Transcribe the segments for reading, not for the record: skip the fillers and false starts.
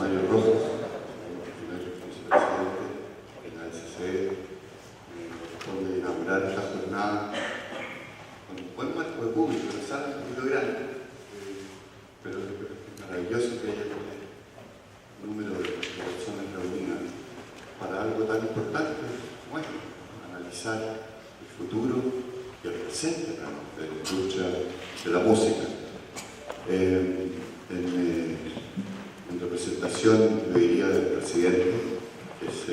Mario Rojas, primer vicepresidente de la SCE. Me corresponde inaugurar esta jornada con un buen marco de público, la sala es un poquito grande, pero es maravilloso que haya un número de personas reunidas para algo tan importante como esto, analizar el futuro y el presente de la industria de la música. En representación, yo diría, del presidente, que es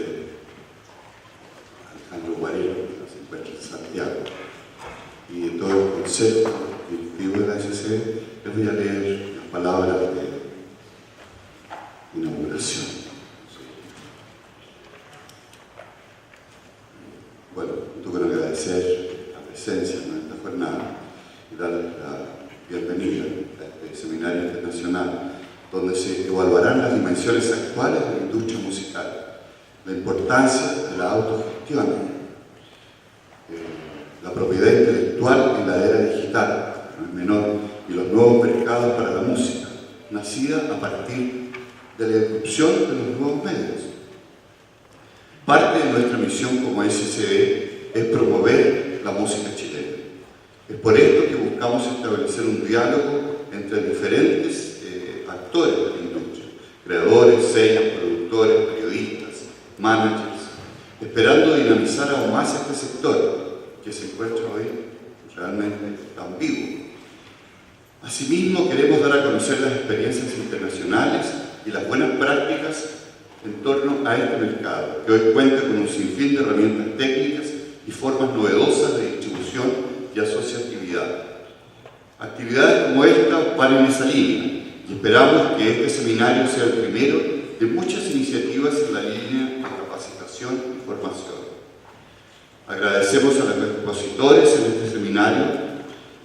Alejandro Guarero, que se encuentra en Santiago, y de todo el consejo directivo de la SCE, les voy a leer las palabras de inauguración. Bueno, junto con agradecer la presencia en esta jornada y darles la bienvenida a este seminario internacional donde se evaluarán las dimensiones actuales de la industria musical, la importancia de la autogestión, la propiedad intelectual en la era digital, no es menor, y los nuevos mercados para la música, nacida a partir de la irrupción de los nuevos medios. Parte de nuestra misión como SCE es promover la música chilena. Es por esto que buscamos establecer un diálogo entre diferentes actores de la industria, creadores, sellos, productores, periodistas, managers, esperando dinamizar aún más este sector que se encuentra hoy realmente tan vivo. Asimismo, queremos dar a conocer las experiencias internacionales y las buenas prácticas en torno a este mercado, que hoy cuenta con un sinfín de herramientas técnicas y formas novedosas de distribución y asociatividad. Actividades como esta van en esa línea y esperamos que este seminario sea el primero de muchas iniciativas en la línea de capacitación y formación. Agradecemos a los expositores en este seminario,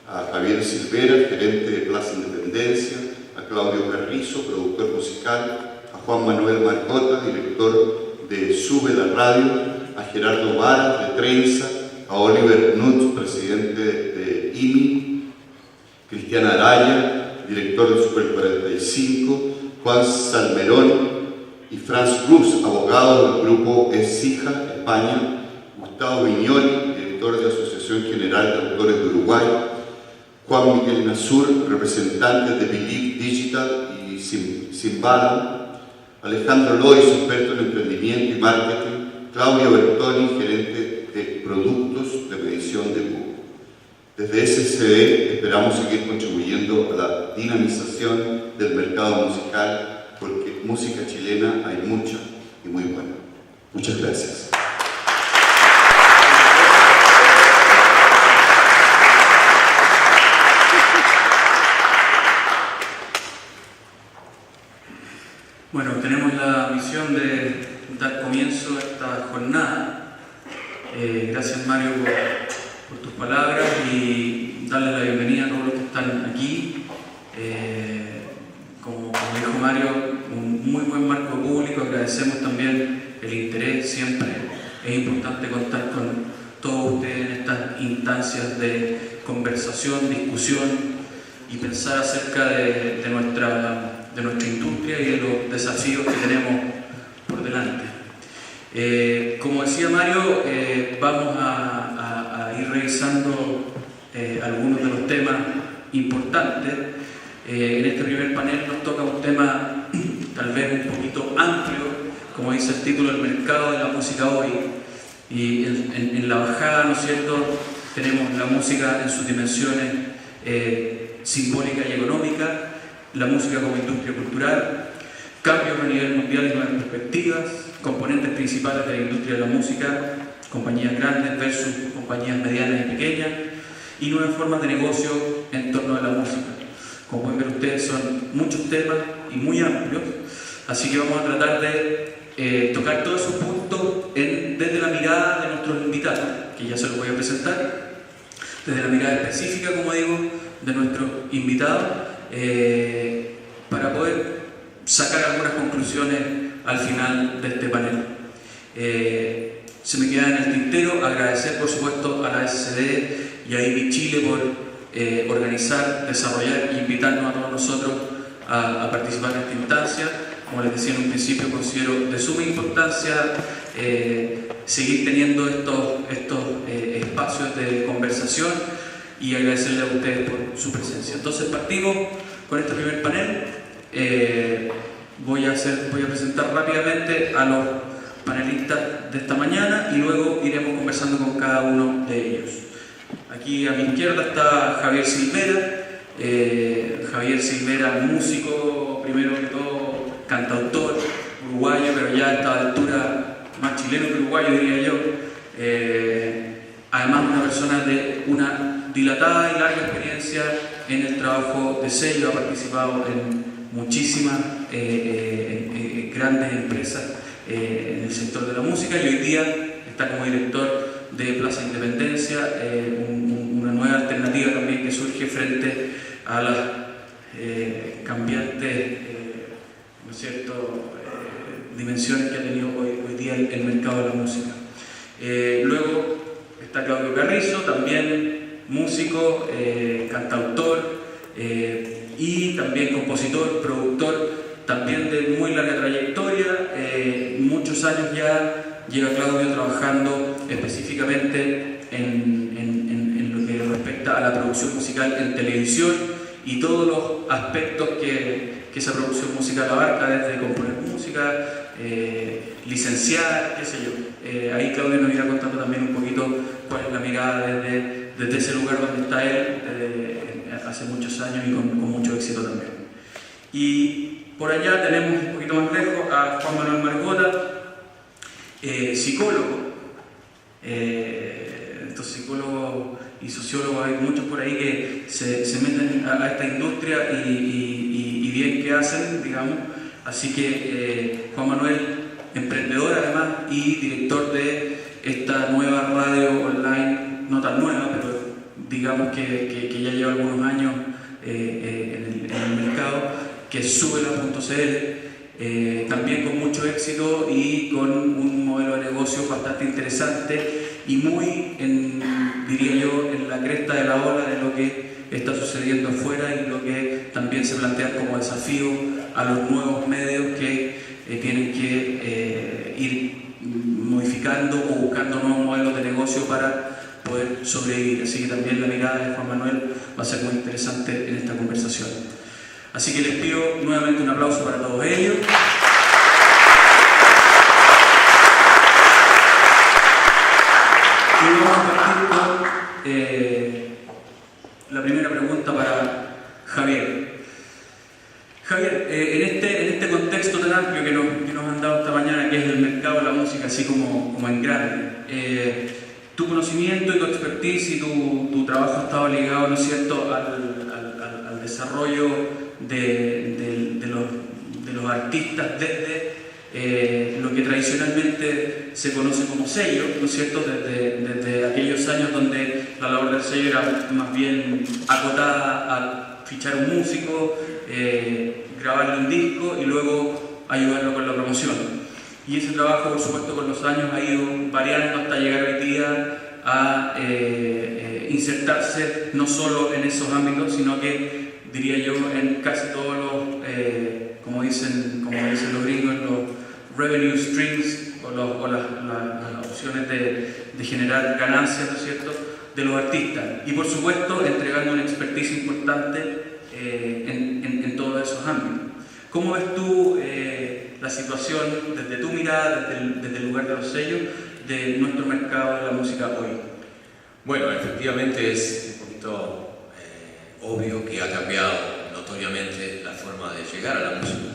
a Javier Silvera, gerente de Plaza Independencia, a Claudio Carrizo, productor musical, a Juan Manuel Marcota, director de Sube la Radio, a Gerardo Varas de Trenza, a Oliver Nutz, presidente de IMI, Cristiana Araya, director de Super 45, Juan Salmerón y Franz Cruz, abogado del grupo ESIJA, España, Gustavo Viñoli, director de la Asociación General de Autores de Uruguay, Juan Miguel Nasur, representante de Believe Digital y Simbala, Alejandro Lois, experto en emprendimiento y marketing, Claudia Bertoni, gerente de productos de medición de Google. Desde SCE esperamos seguir contribuyendo a la dinamización del mercado musical, porque música chilena hay mucha y muy buena. Muchas gracias. Bueno, tenemos la misión de dar comienzo a esta jornada. Gracias, Mario, por tus palabras y darle la bienvenida a todos los que están aquí. Como dijo Mario, un muy buen marco público. Agradecemos también el interés siempre. Es importante contar con todos ustedes en estas instancias de conversación, discusión y pensar acerca de nuestra industria y de los desafíos que tenemos por delante. Como decía Mario, vamos a ir revisando algunos de los temas importantes. En este primer panel nos toca un tema tal vez un poquito amplio, como dice el título, el mercado de la música hoy. Y en la bajada, ¿no es cierto?, tenemos la música en sus dimensiones simbólica y económica, la música como industria cultural, cambios a nivel mundial y nuevas perspectivas, componentes principales de la industria de la música, compañías grandes versus compañías medianas y pequeñas, y nuevas formas de negocio en torno a la música. Como pueden ver ustedes, son muchos temas y muy amplios, así que vamos a tratar de tocar todos esos puntos desde la mirada de nuestros invitados, que ya se los voy a presentar, desde la mirada específica, como digo, de nuestros invitados, para poder sacar algunas conclusiones al final de este panel. Se me queda en el tintero agradecer, por supuesto, a la SCE y a IBI Chile por organizar, desarrollar e invitarnos a todos nosotros a participar en esta instancia, como les decía en un principio, considero de suma importancia seguir teniendo estos espacios de conversación y agradecerle a ustedes por su presencia. Entonces partimos con este primer panel. Voy a presentar rápidamente a los panelistas de esta mañana y luego iremos conversando con cada uno de ellos. Aquí a mi izquierda está Javier Silvera. Javier Silvera, músico, primero que todo, cantautor, uruguayo, pero ya a esta altura más chileno que uruguayo, diría yo. Además, una persona de una dilatada y larga experiencia en el trabajo de sello, ha participado en muchísimas grandes empresas en el sector de la música y hoy día está como director de Plaza Independencia, una nueva alternativa también que surge frente a las cambiantes ¿no es cierto? Dimensiones que ha tenido hoy día el mercado de la música. Luego está Claudio Carrizo, también músico, cantautor y también compositor, productor, también de muy larga trayectoria, muchos años ya lleva Claudio trabajando específicamente en lo que respecta a la producción musical en televisión y todos los aspectos que esa producción musical abarca, desde componer música, licenciar, qué sé yo. Ahí Claudio nos irá contando también un poquito cuál es la mirada desde ese lugar donde está él hace muchos años y con mucho éxito también. Y por allá tenemos un poquito más lejos a Juan Manuel Margota, psicólogo. Estos psicólogos y sociólogos hay muchos por ahí que se meten a esta industria y bien que hacen, digamos. Así que Juan Manuel, emprendedor además y director de esta nueva radio online, no tan nueva, pero digamos que ya lleva algunos años en el mercado, que es subela.cl, también con mucho éxito y con un modelo de negocio bastante interesante y muy, diría yo, en la cresta de la ola de lo que está sucediendo afuera y lo que también se plantea como desafío a los nuevos medios que tienen que ir modificando o buscando nuevos modelos de negocio para poder sobrevivir. Así que también la mirada de Juan Manuel va a ser muy interesante en esta conversación. Así que les pido nuevamente un aplauso para todos ellos. Y vamos a partir con la primera pregunta para Javier. Javier, en este contexto tan amplio que nos han dado esta mañana, que es el mercado de la música, así como en grande, tu conocimiento y tu expertise y tu trabajo ha estado ligado, ¿no es cierto?, al desarrollo de los artistas desde lo que tradicionalmente se conoce como sello, ¿no es cierto?, desde aquellos años donde la labor del sello era más bien acotada a fichar un músico, grabarle un disco y luego ayudarlo con la promoción. Y ese trabajo, por supuesto, con los años ha ido variando hasta llegar hoy día a insertarse no solo en esos ámbitos, sino que, diría yo, en casi todos los, como dicen los gringos, los revenue streams o las opciones de generar ganancias, ¿no es cierto?, de los artistas. Y, por supuesto, entregando una expertise importante en todos esos ámbitos. ¿Cómo ves tú la situación desde tu mirada, desde el lugar de los sellos, de nuestro mercado de la música hoy? Bueno, efectivamente es un poquito obvio que ha cambiado notoriamente la forma de llegar a la música.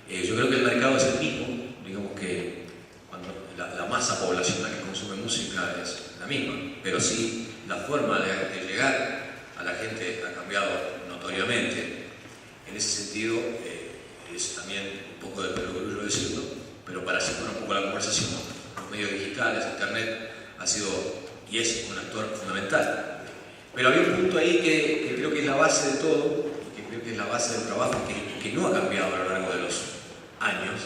Yo creo que el mercado es el mismo, digamos que cuando la masa poblacional que consume música es la misma, pero sí la forma de llegar a la gente ha cambiado notoriamente. En ese sentido, es también un poco de perogrullo decirlo, pero para situar un poco la conversación, los medios digitales, internet, ha sido y es un actor fundamental. Pero había un punto ahí que creo que es la base de todo, que creo que es la base del trabajo, que no ha cambiado a lo largo de los años,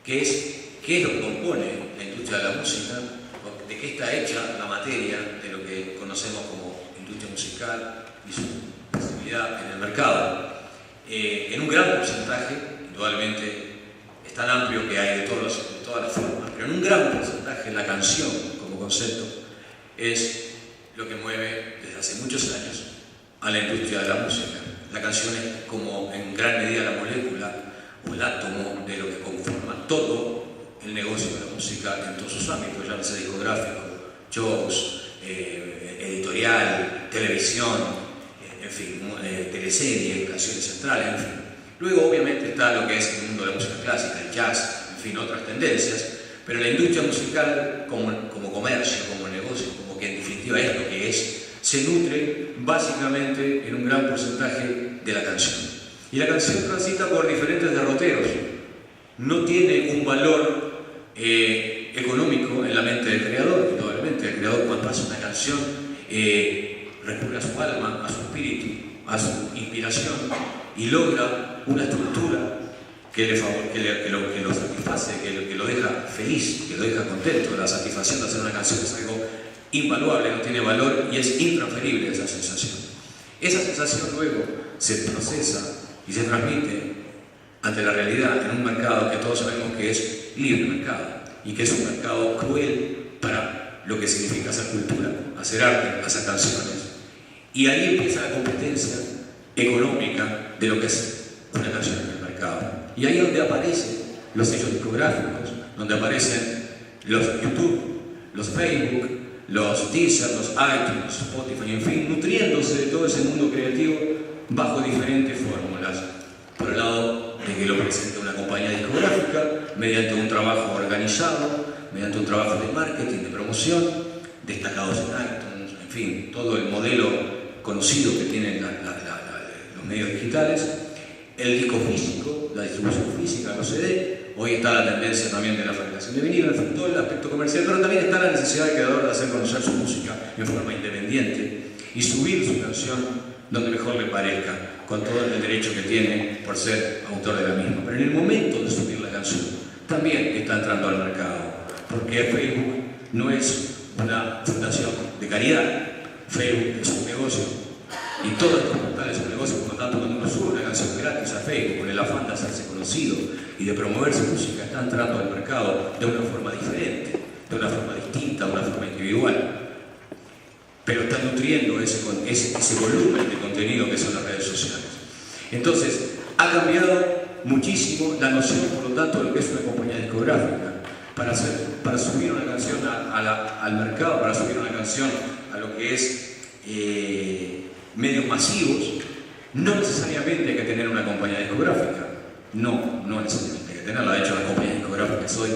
que es qué es lo que compone la industria de la música, de qué está hecha la materia de lo que conocemos como industria musical y su visibilidad en el mercado. En un gran porcentaje, indudablemente es tan amplio que hay de todas las formas, pero en un gran porcentaje la canción como concepto es lo que mueve desde hace muchos años a la industria de la música. La canción es como en gran medida la molécula o el átomo de lo que conforma todo el negocio de la música en todos sus ámbitos, ya sea discográfico, shows, editorial, televisión, en fin, teleseries, canciones centrales, en fin. Luego obviamente está lo que es el mundo de la música clásica, el jazz, en fin, otras tendencias, pero la industria musical como comercio, como negocio, como que en definitiva es lo que es, se nutre básicamente en un gran porcentaje de la canción. Y la canción transita por diferentes derroteros, no tiene un valor económico en la mente del creador. Indudablemente el creador, cuando hace una canción, recurre a su alma, a su espíritu, a su inspiración y logra una estructura que lo satisface, que lo deja feliz, que lo deja contento. La satisfacción de hacer una canción es algo invaluable, no tiene valor y es intransferible esa sensación. Esa sensación luego se procesa y se transmite ante la realidad en un mercado que todos sabemos que es libre mercado y que es un mercado cruel para lo que significa hacer cultura, hacer arte, hacer canciones. Y ahí empieza la competencia económica de lo que es una canción en el mercado. Y ahí es donde aparecen los sellos discográficos, donde aparecen los YouTube, los Facebook, los Deezer, los iTunes, Spotify, en fin, nutriéndose de todo ese mundo creativo bajo diferentes fórmulas. Por el lado de que lo presenta una compañía discográfica, mediante un trabajo organizado, mediante un trabajo de marketing, de promoción, destacados en iTunes, en fin, todo el modelo conocido que tienen los medios digitales. El disco físico, la distribución física, los CD, hoy está la tendencia también de la fabricación de vinilo, en fin, todo el aspecto comercial, pero también está la necesidad del creador de hacer conocer su música en forma independiente y subir su canción donde mejor le parezca, con todo el derecho que tiene por ser autor de la misma. Pero en el momento de subir la canción, también está entrando al mercado, porque Facebook no es una fundación de caridad, Facebook es un negocio. Y todos estos portales son negocios, por lo tanto, cuando uno sube una canción gratis a Facebook con el afán de hacerse conocido y de promover su música, está entrando al mercado de una forma diferente, de una forma distinta, de una forma individual. Pero está nutriendo ese volumen de contenido que son las redes sociales. Entonces, ha cambiado muchísimo la noción, por lo tanto, de lo que es una compañía discográfica. Para subir una canción al mercado, para subir una canción a lo que es medios masivos, no necesariamente hay que tener una compañía discográfica. No necesariamente hay que tenerla. De hecho, las compañías discográficas hoy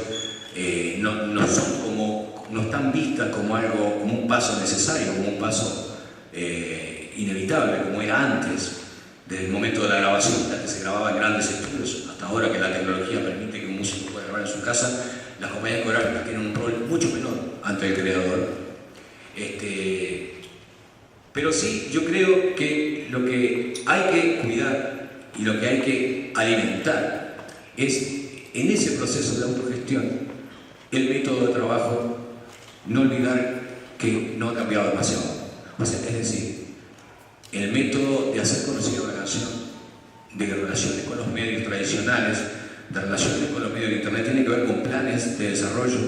no están vistas como un paso necesario, como un paso inevitable, como era antes, desde el momento de la grabación, que se grababa en grandes estudios, hasta ahora que la tecnología permite que un músico pueda grabar en su casa. Las compañías discográficas tienen un rol mucho menor ante el creador. Pero sí, yo creo que lo que hay que cuidar y lo que hay que alimentar es, en ese proceso de autogestión, el método de trabajo, no olvidar que no ha cambiado demasiado. O sea, es decir, el método de hacer conocida una canción, de relaciones con los medios tradicionales, de relaciones con los medios de internet, tiene que ver con planes de desarrollo,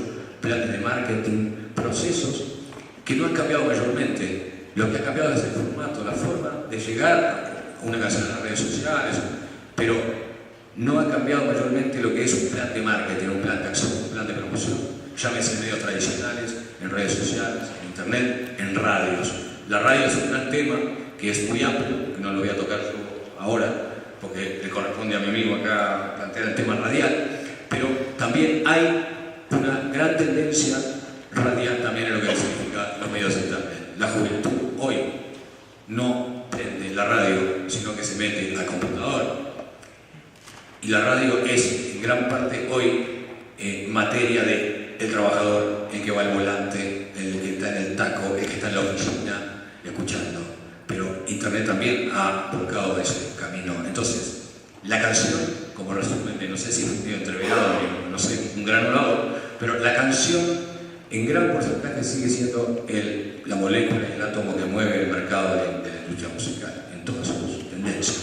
planes de marketing, procesos que no han cambiado mayormente. Lo que ha cambiado es el formato, la forma de llegar a una canción en las redes sociales, pero no ha cambiado mayormente lo que es un plan de marketing, un plan de acción, un plan de promoción. Llámese en medios tradicionales, en redes sociales, en internet, en radios. La radio es un gran tema que es muy amplio, que no lo voy a tocar yo ahora, porque le corresponde a mi amigo acá plantear el tema radial, pero también hay una gran tendencia radial también en lo que significa los medios de internet. La juventud hoy no prende la radio, sino que se mete al computador. Y la radio es en gran parte hoy materia del trabajador, el que va al volante, el que está en el taco, el que está en la oficina escuchando. Pero internet también ha volcado ese camino. Entonces, la canción, como resumen de, no sé si es medio entreverado, no sé, un granulado, pero la canción en gran porcentaje sigue siendo la molécula y el átomo que mueve el mercado de la industria musical, en todas sus tendencias.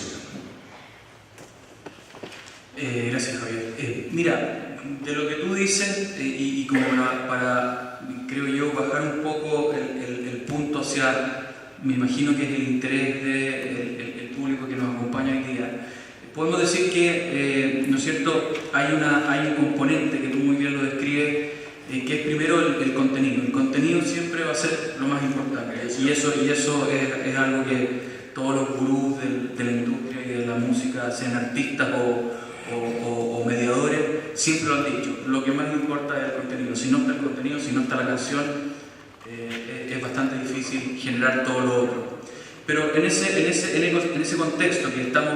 Gracias, Javier. Mira, de lo que tú dices, y como para, creo yo, bajar un poco el punto hacia, me imagino que es el interés del público que nos acompaña hoy día, podemos decir que, ¿no es cierto?, hay un componente que tú muy bien lo describes, que es primero el contenido. El contenido siempre va a ser lo más importante, y eso es algo que todos los gurús de la industria y de la música, sean artistas o mediadores, siempre lo han dicho. Lo que más importa es el contenido. Si no está el contenido, si no está la canción, es bastante difícil generar todo lo otro. Pero en ese contexto que estamos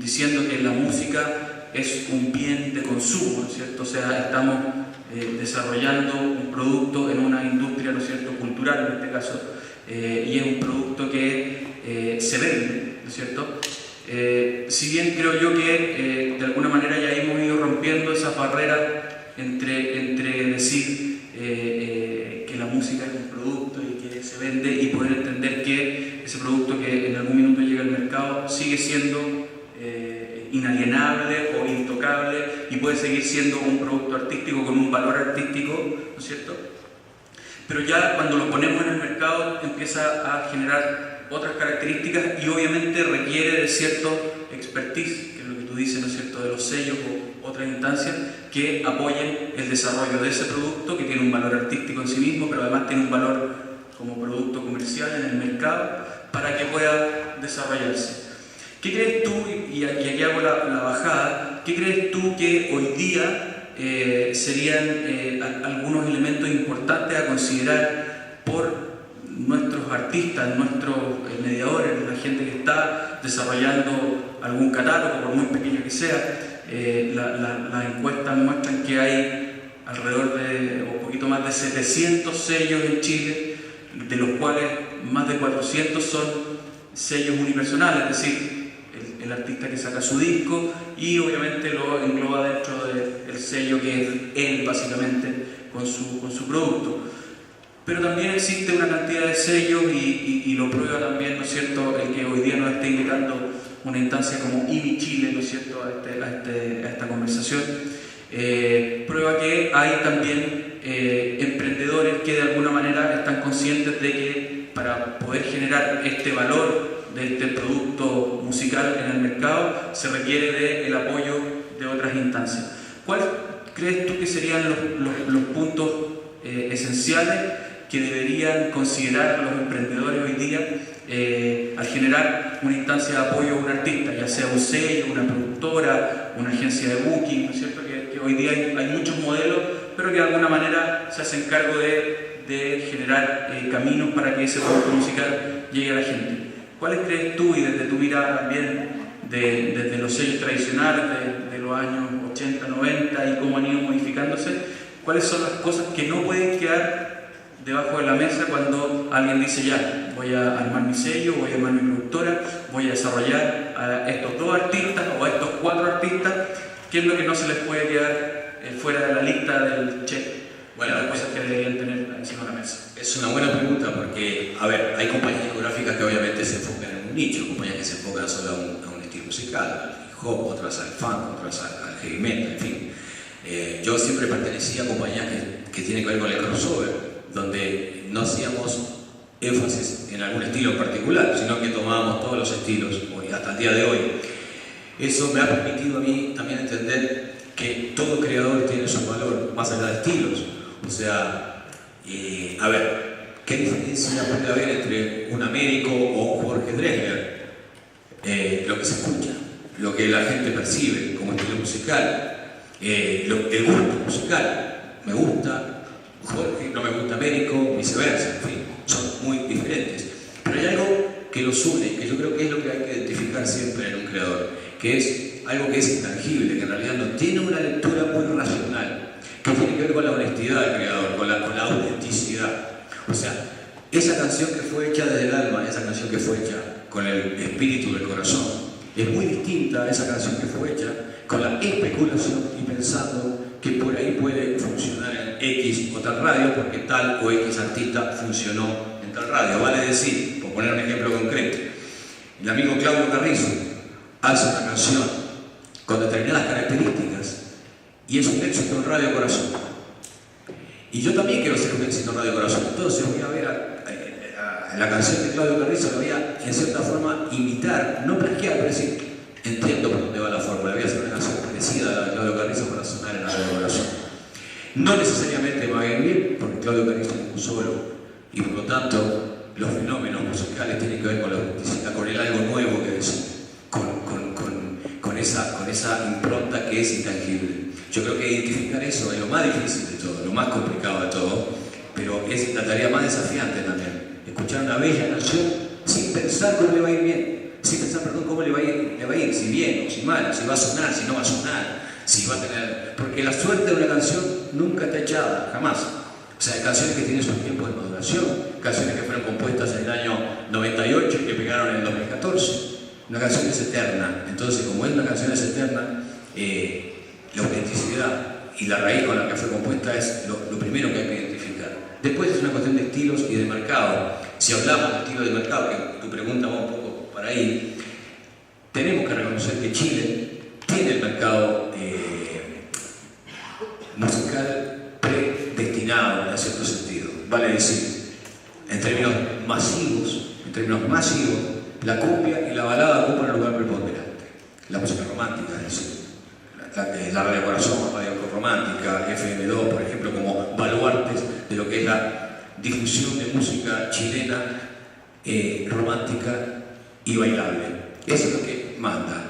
diciendo que la música es un bien de consumo, ¿no es cierto? O sea, estamos desarrollando un producto en una industria, ¿no es cierto?, cultural en este caso, y es un producto que se vende, ¿no es cierto? Si bien creo yo que de alguna manera ya hemos ido rompiendo esas barreras entre decir que la música es un producto y que se vende, y poder entender que ese producto que en algún minuto llega al mercado sigue siendo inalienable o intocable y puede seguir siendo un producto artístico con un valor artístico, ¿no es cierto? Pero ya cuando lo ponemos en el mercado empieza a generar otras características y obviamente requiere de cierto expertise, que es lo que tú dices, ¿no es cierto?, de los sellos o otras instancias que apoyen el desarrollo de ese producto que tiene un valor artístico en sí mismo, pero además tiene un valor como producto comercial en el mercado para que pueda desarrollarse. ¿Qué crees tú, y aquí hago la bajada, qué crees tú que hoy día serían algunos elementos importantes a considerar por nuestros artistas, nuestros mediadores, la gente que está desarrollando algún catálogo, por muy pequeño que sea? Las encuestas muestran que hay alrededor de, o un poquito más de 700 sellos en Chile, de los cuales más de 400 son sellos unipersonales, es decir, el artista que saca su disco y obviamente lo engloba dentro del sello que es él básicamente con su producto. Pero también existe una cantidad de sellos y lo prueba también, ¿no es cierto?, el que hoy día nos está invitando una instancia como IMI Chile, ¿no es cierto?, a esta conversación. Prueba que hay también emprendedores que de alguna manera están conscientes de que para poder generar este valor de este producto musical en el mercado se requiere del apoyo de otras instancias. ¿Cuáles crees tú que serían los puntos esenciales que deberían considerar los emprendedores hoy día al generar una instancia de apoyo a un artista, ya sea un sello, una productora, una agencia de booking, ¿no es cierto? Que hoy día hay muchos modelos, pero que de alguna manera se hacen cargo de generar caminos para que ese producto musical llegue a la gente. ¿Cuáles crees tú, y desde tu mirada también, desde los sellos tradicionales de los años 80, 90 y cómo han ido modificándose, cuáles son las cosas que no pueden quedar debajo de la mesa cuando alguien dice ya, voy a armar mi sello, voy a armar mi productora, voy a desarrollar a estos 2 artistas o a estos 4 artistas? ¿Qué es lo que no se les puede quedar fuera de la lista del check? Bueno, las cosas que deberían tener encima de la mesa. Es una buena pregunta porque, a ver, hay compañías discográficas que obviamente se enfocan en un nicho, compañías que se enfocan solo a un estilo musical, al hip hop, otras al funk, otras al heavy metal, en fin. Yo siempre pertenecía a compañías que tienen que ver con el crossover, donde no hacíamos énfasis en algún estilo en particular, sino que tomábamos todos los estilos, hasta el día de hoy. Eso me ha permitido a mí también entender que todo creador tiene su valor, más allá de estilos. O sea, a ver, ¿qué diferencia puede haber entre un Américo o un Jorge Drexler? Lo que se escucha, lo que la gente percibe como estilo musical, el gusto musical. Me gusta Jorge, no me gusta Américo, viceversa, en fin, son muy diferentes. Pero hay algo que los une, que yo creo que es lo que hay que identificar siempre en un creador, que es algo que es intangible, que en realidad no tiene una lectura muy racional, que tiene que ver con la honestidad del creador, con la autenticidad. O sea, esa canción que fue hecha desde el alma, esa canción que fue hecha con el espíritu del corazón, es muy distinta a esa canción que fue hecha con la especulación y pensando que por ahí puede funcionar en X o tal radio, porque tal o X artista funcionó en tal radio. Vale decir, por poner un ejemplo concreto, el amigo Claudio Carrizo hace una canción con determinadas características y es un éxito en Radio Corazón. Y yo también quiero ser un éxito en Radio Corazón. Entonces voy a ver a la canción de Claudio Carrizo, la voy a, en cierta forma, imitar, no plagiar, pero decir, entiendo por dónde va la fórmula, voy a hacer una canción parecida a la de Claudio Carrizo para sonar en Radio Corazón. No necesariamente me va a ir bien, porque Claudio Carrizo es un solo, y por lo tanto los fenómenos musicales tienen que ver con la autenticidad, con el algo nuevo que decir, con esa impronta que es intangible. Yo creo que identificar eso es lo más difícil de todo, lo más complicado de todo, pero es la tarea más desafiante también. Escuchar una bella canción sin pensar cómo le va a ir bien, sin pensar, perdón, cómo le va a ir, si bien o si mal, si va a sonar, si no va a sonar, si va a tener... Porque la suerte de una canción nunca está echada, jamás. O sea, hay canciones que tienen sus tiempos de maduración, canciones que fueron compuestas en el año 98 y que pegaron en el 2014. Una canción es eterna, entonces como una canción es eterna, la autenticidad y la raíz con la que fue compuesta es lo primero que hay que identificar. Después es una cuestión de estilos y de mercado. Si hablamos de estilos de mercado, que tu pregunta va un poco para ahí, tenemos que reconocer que Chile tiene el mercado musical predestinado en cierto sentido. Vale decir, en términos masivos, la cumbia y la balada ocupan un lugar preponderante. La música romántica, es decir, la Radio Corazón, Radio Romántica, FM2, por ejemplo, como baluartes de lo que es la difusión de música chilena romántica y bailable. Eso es lo que manda.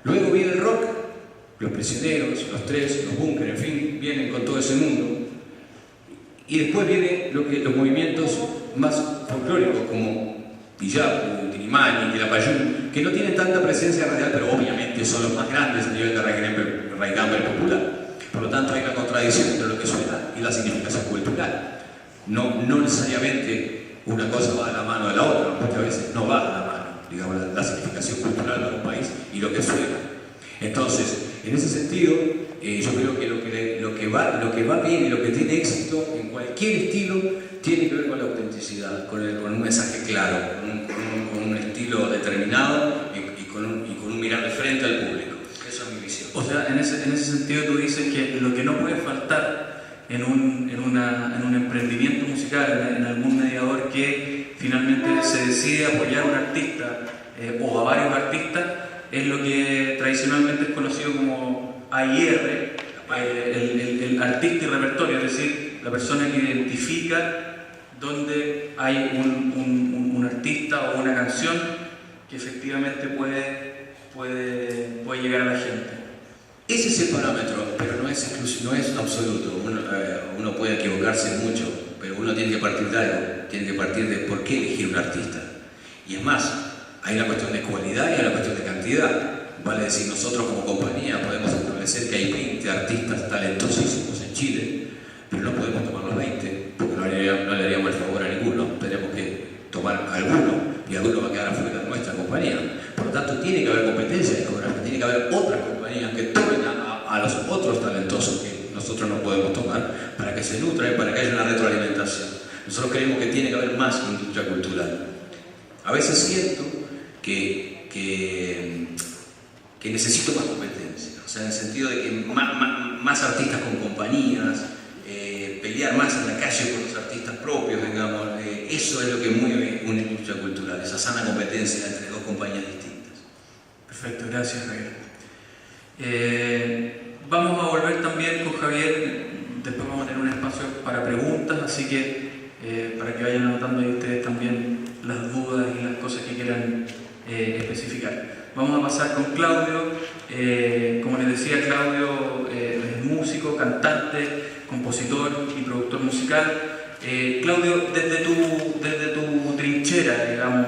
Luego viene el rock, los Prisioneros, los Tres, los Bunkers, en fin, vienen con todo ese mundo. Y después vienen los movimientos más folclóricos como Tiyapu, Tinimani, Quilapayún, que no tienen tanta presencia radial, pero obviamente son los más grandes a nivel de raigambre popular. Por lo tanto, hay una contradicción entre lo que suena y la significación cultural. No necesariamente una cosa va de la mano de la otra, muchas veces no va de la mano, digamos, la significación cultural de un país y lo que suena. Entonces, en ese sentido, yo creo que lo que va bien y lo que tiene éxito en cualquier estilo tiene que ver con la autenticidad, con un mensaje claro, con un estilo determinado y con un mirar de frente al público. Esa es mi visión. O sea, en ese sentido tú dices que lo que no puede faltar en un emprendimiento musical, en algún mediador que finalmente se decide apoyar a un artista o a varios artistas, es lo que tradicionalmente es conocido como AIR, el artista y repertorio, es decir, la persona que identifica dónde hay un artista o una canción que efectivamente puede llegar a la gente. Ese es el parámetro, pero no es absoluto. Uno puede equivocarse mucho, pero uno tiene que partir de algo, tiene que partir de por qué elegir un artista. Y es más, hay una cuestión de cualidad y hay una cuestión de cantidad. Vale decir, nosotros como compañía podemos establecer que hay 20 artistas talentosísimos en Chile, pero no podemos tomar los 20, porque no le haríamos el favor a ninguno. Tenemos que tomar alguno, y alguno va a quedar afuera de nuestra compañía. Por lo tanto, tiene que haber competencia discográfica, tiene que haber otras compañías que tomen a los otros talentosos que nosotros no podemos tomar, para que se nutran y para que haya una retroalimentación. Nosotros creemos que tiene que haber más industria cultural. A veces siento que necesito más competencia, o sea, en el sentido de que más artistas con compañías, pelear más en la calle con los artistas propios, digamos, eso es lo que mueve una industria cultural, esa sana competencia entre dos compañías distintas. Perfecto, gracias Javier. Vamos a volver también con Javier, después vamos a tener un espacio para preguntas, así que para que vayan anotando ahí ustedes también las dudas y las cosas que quieran especificar. Vamos a pasar con Claudio. Como les decía, Claudio es músico, cantante, compositor y productor musical. Claudio, desde tu trinchera, digamos,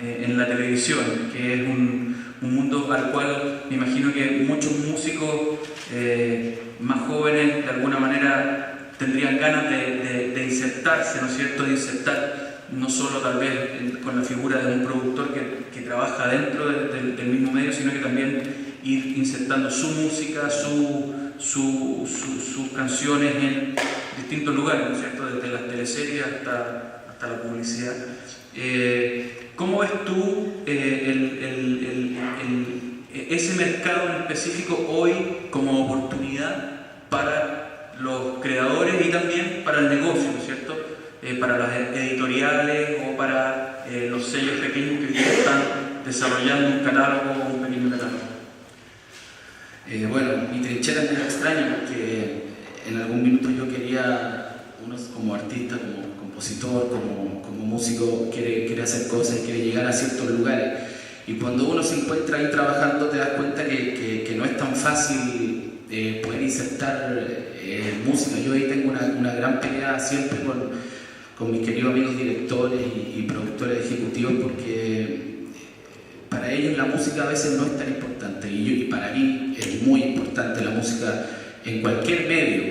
en la televisión, que es un mundo al cual me imagino que muchos músicos más jóvenes de alguna manera tendrían ganas de insertarse, ¿no es cierto?, de insertar no solo tal vez con la figura de un productor que trabaja dentro del mismo medio, sino que también ir insertando su música, sus canciones en distintos lugares, ¿no es cierto?, desde las teleseries hasta la publicidad. ¿Cómo ves tú ese mercado en específico hoy como oportunidad para los creadores y también para el negocio, ¿no es cierto? Para las editoriales o para los sellos pequeños que hoy día están desarrollando un catálogo o un pequeño catálogo. Bueno, mi trinchera es extraña porque en algún minuto yo quería, uno como artista, como compositor, como músico, quiere hacer cosas, quiere llegar a ciertos lugares. Y cuando uno se encuentra ahí trabajando te das cuenta que no es tan fácil poder insertar música. Yo ahí tengo una gran pelea siempre con mis queridos amigos directores y productores ejecutivos, porque para ellos la música a veces no es tan importante y para mí es muy importante la música en cualquier medio,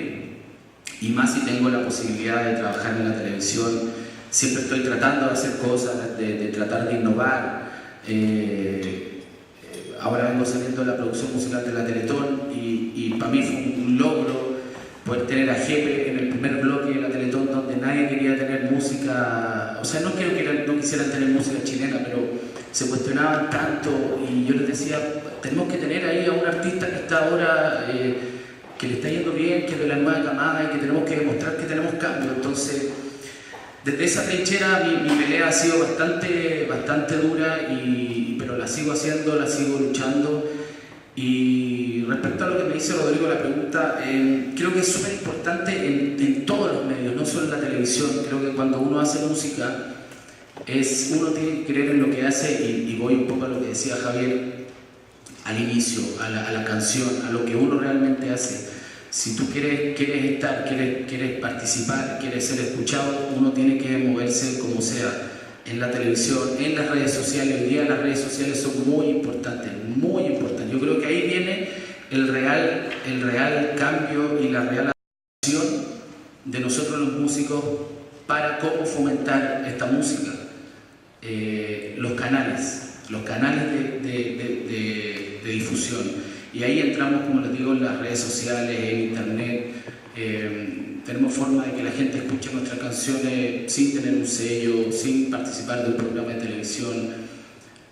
y más si tengo la posibilidad de trabajar en la televisión. Siempre estoy tratando de hacer cosas, de tratar de innovar. Ahora vengo saliendo de la producción musical de la Teletón y para mí fue un logro poder tener a Jepe en el primer bloque de la Teletón, donde nadie quería tener música, o sea, no quisieran tener música chilena, pero se cuestionaban tanto y yo les decía, tenemos que tener ahí a un artista que está ahora, que le está yendo bien, que es de la nueva camada y que tenemos que demostrar que tenemos cambio. Entonces, desde esa trinchera mi pelea ha sido bastante dura, pero la sigo haciendo, la sigo luchando. Y respecto a lo que me dice Rodrigo, la pregunta, creo que es súper importante en todos los medios, no solo en la televisión. Creo que cuando uno hace música, uno tiene que creer en lo que hace, y voy un poco a lo que decía Javier al inicio, a la canción, a lo que uno realmente hace. Si tú quieres estar, quieres participar, quieres ser escuchado, uno tiene que moverse como sea, en la televisión, en las redes sociales. Hoy día las redes sociales son muy importantes, muy importantes. Yo creo que ahí viene el real cambio y la real acción de nosotros los músicos para cómo fomentar esta música. Los canales de difusión. Y ahí entramos, como les digo, en las redes sociales, en internet. Tenemos forma de que la gente escuche nuestras canciones sin tener un sello, sin participar de un programa de televisión.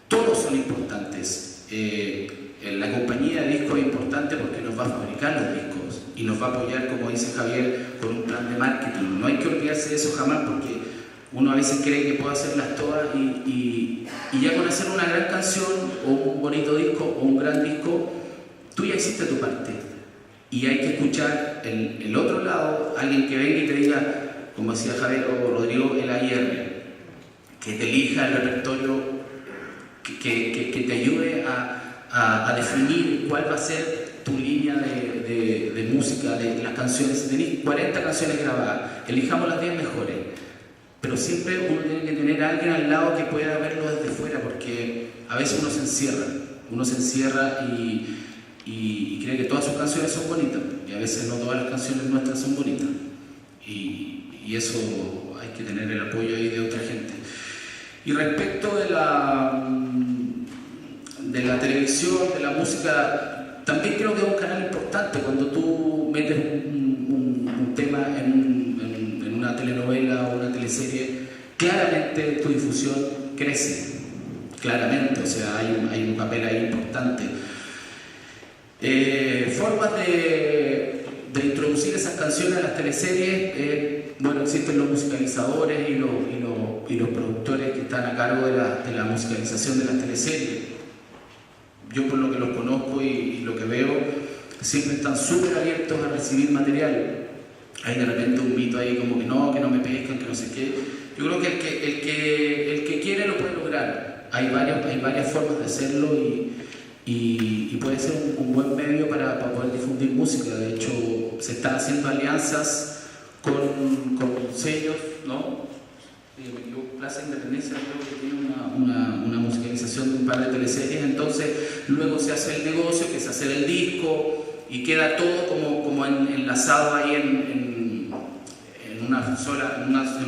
Todos son importantes. La compañía de discos es importante porque nos va a fabricar los discos y nos va a apoyar, como dice Javier, con un plan de marketing. No hay que olvidarse de eso jamás, porque uno a veces cree que puede hacerlas todas y ya con hacer una gran canción o un bonito disco o un gran disco, tú ya hiciste tu parte. Y hay que escuchar el otro lado, alguien que venga y te diga, como decía Javier o Rodrigo, el AIR, que te elija el repertorio, que te ayude a definir cuál va a ser tu línea de música, de las canciones. Tenéis 40 canciones grabadas, elijamos las 10 mejores. Pero siempre uno tiene que tener a alguien al lado que pueda verlo desde fuera, porque a veces uno se encierra y cree que todas sus canciones son bonitas, y a veces no todas las canciones nuestras son bonitas, y eso hay que tener el apoyo ahí de otra gente. Y respecto de la televisión, de la música, también creo que es un canal importante. Cuando tú metes un tema en una telenovela o una teleserie, claramente tu difusión crece, claramente, o sea, hay un papel ahí importante. Formas de introducir esas canciones a las teleseries, bueno, existen los musicalizadores y los productores que están a cargo de la musicalización de las teleseries. Yo, por lo que los conozco y lo que veo, siempre están súper abiertos a recibir material. Hay de repente un mito ahí como que no me pescan, que no sé qué. Yo creo que el que quiere lo puede lograr. Hay varias formas de hacerlo y puede ser un buen medio para poder difundir música. De hecho, se están haciendo alianzas con sellos, ¿no? Plaza Independencia creo que tiene una musicalización de un par de teleseries. Entonces luego se hace el negocio, que es hacer el disco, y queda todo como enlazado ahí en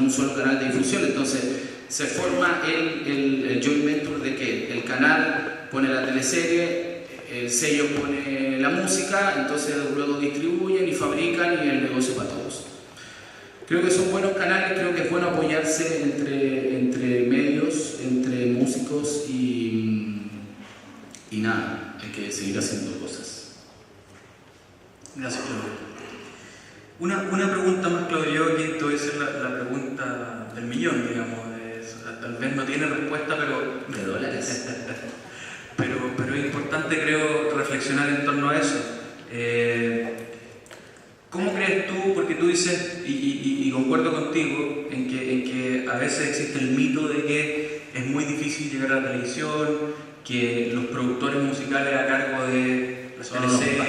un solo canal de difusión. Entonces se forma el joint venture de que el canal pone la teleserie, el sello pone la música, entonces luego distribuyen y fabrican, y el negocio para todos. Creo que son buenos canales, creo que es bueno apoyarse entre medios, entre músicos, y nada, hay que seguir haciendo cosas. Gracias, Claudio. Una pregunta más, Claudio, que esto es la pregunta del millón, digamos. Tal vez no tiene respuesta, pero De dólares. pero es importante, creo, reflexionar en torno a eso. ¿Cómo crees tú? Porque tú dices, y concuerdo contigo, en que a veces existe el mito de que es muy difícil llegar a la televisión, que los productores musicales a cargo de las teleseries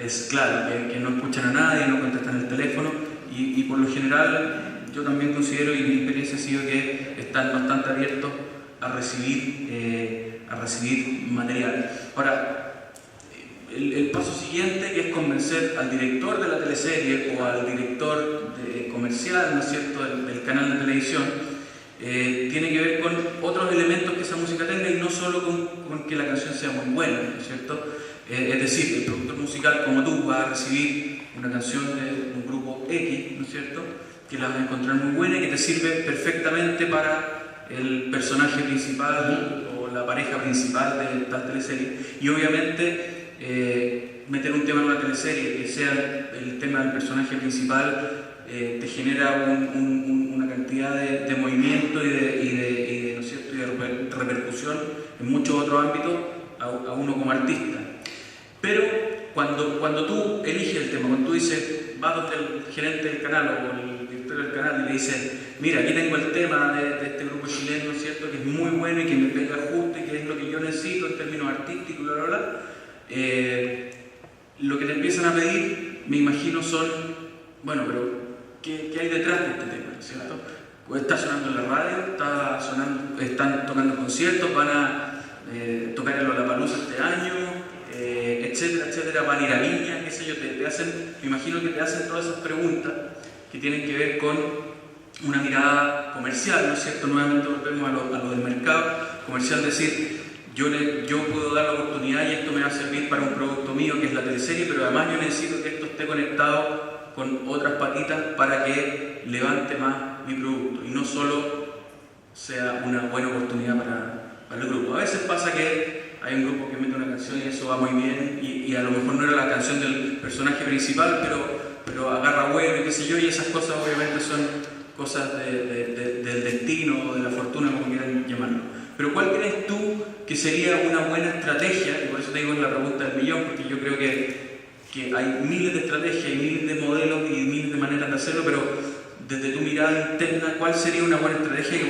es claro, que no escuchan a nadie, no contestan el teléfono, y por lo general yo también considero, y mi experiencia ha sido que están bastante abiertos a recibir material. Ahora, el paso siguiente, que es convencer al director de la teleserie o al director comercial, ¿no es cierto?, del canal de televisión, tiene que ver con otros elementos que esa música tenga y no solo con que la canción sea muy buena, ¿no es cierto? Es decir, el productor musical como tú va a recibir una canción de un grupo X, ¿no es cierto?, que la vas a encontrar muy buena y que te sirve perfectamente para el personaje principal o la pareja principal de tal teleserie. Y obviamente meter un tema en una teleserie que sea el tema del personaje principal te genera una cantidad de movimiento y de, ¿no es cierto?, y de repercusión en muchos otros ámbitos a uno como artista. Pero cuando tú eliges el tema, cuando tú dices, vas donde el gerente del canal o el director del canal y le dices, mira, aquí tengo el tema de este grupo chileno, ¿no es cierto?, que es muy bueno y que me pega justo y que es lo que yo necesito en términos artísticos, bla, bla, bla. Lo que te empiezan a pedir, me imagino, son, bueno, pero ¿qué hay detrás de este tema? ¿Cierto? Está sonando en la radio, están tocando conciertos, van a tocar en Lollapalooza este año, etcétera, etcétera, van a ir a Viña, qué sé yo, te hacen, me imagino que te hacen todas esas preguntas que tienen que ver con una mirada comercial, ¿no es cierto? Nuevamente volvemos a lo del mercado comercial, decir, yo puedo dar la oportunidad y esto me va a servir para un producto mío que es la teleserie, pero además yo necesito que esto esté conectado con otras patitas para que levante más mi producto y no solo sea una buena oportunidad para el grupo. A veces pasa que hay un grupo que mete una canción y eso va muy bien y a lo mejor no era la canción del personaje principal, pero agarra vuelo y qué sé yo, y esas cosas obviamente son cosas del destino o de la fortuna, como quieran llamarlo. Pero ¿cuál crees tú que sería una buena estrategia? Y por eso te digo en la pregunta del millón, porque yo creo que hay miles de estrategias y miles de modelos y miles de maneras de hacerlo, pero desde tu mirada interna, ¿cuál sería una buena estrategia que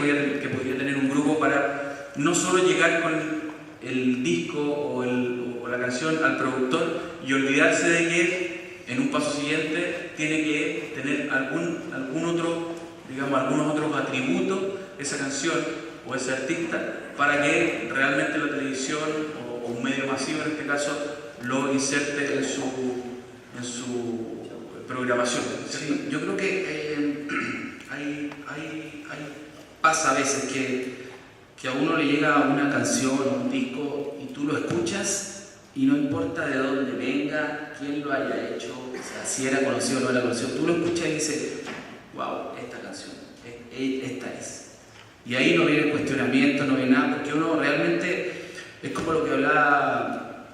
podría tener un grupo para no solo llegar con el disco o la canción al productor y olvidarse de que en un paso siguiente tiene que tener algunos otros atributos esa canción o ese artista para que realmente la televisión o un medio masivo en este caso lo inserte en su programación? Sí, yo creo que pasa a veces que a uno le llega una canción o un disco y tú lo escuchas y no importa de dónde venga, quién lo haya hecho, o sea, si era conocido o no era conocido, tú lo escuchas y dices, wow, esta canción, esta es. Y ahí no viene cuestionamiento, no viene nada, porque uno realmente, es como lo que hablaba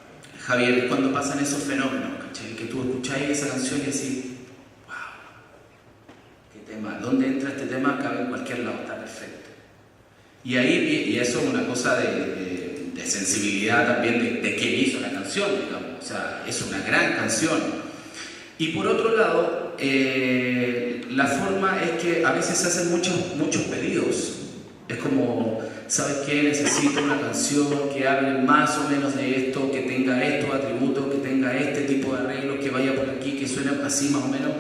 Javier, es cuando pasan esos fenómenos, ¿cachai? Que tú escucháis esa canción y decís, wow, qué tema, ¿dónde entra este tema? Cabe en cualquier lado, está perfecto. Y ahí, y eso es una cosa de sensibilidad también de quién hizo la canción, digamos, o sea, es una gran canción. Y por otro lado, la forma es que a veces se hacen muchos pedidos. Es como, ¿sabes qué? Necesito una canción que hable más o menos de esto, que tenga estos atributos, que tenga este tipo de arreglos, que vaya por aquí, que suene así más o menos.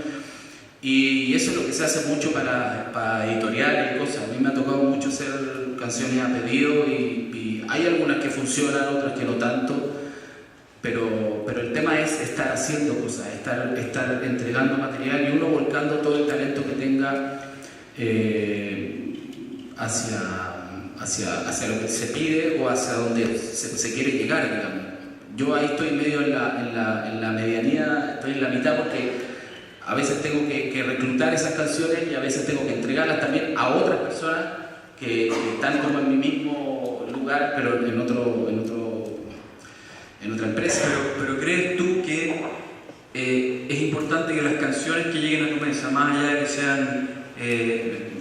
Y eso es lo que se hace mucho para editoriales y cosas. A mí me ha tocado mucho hacer canciones a pedido y hay algunas que funcionan, otras que no tanto. Pero el tema es estar haciendo cosas, estar entregando material y uno volcando todo el talento que tenga hacia lo que se pide o hacia donde se quiere llegar, digamos. Yo ahí estoy medio en la medianía, estoy en la mitad porque a veces tengo que reclutar esas canciones y a veces tengo que entregarlas también a otras personas que están como en mi mismo lugar, pero en otra empresa. Pero ¿crees tú que es importante que las canciones que lleguen a tu mesa, más allá de que sean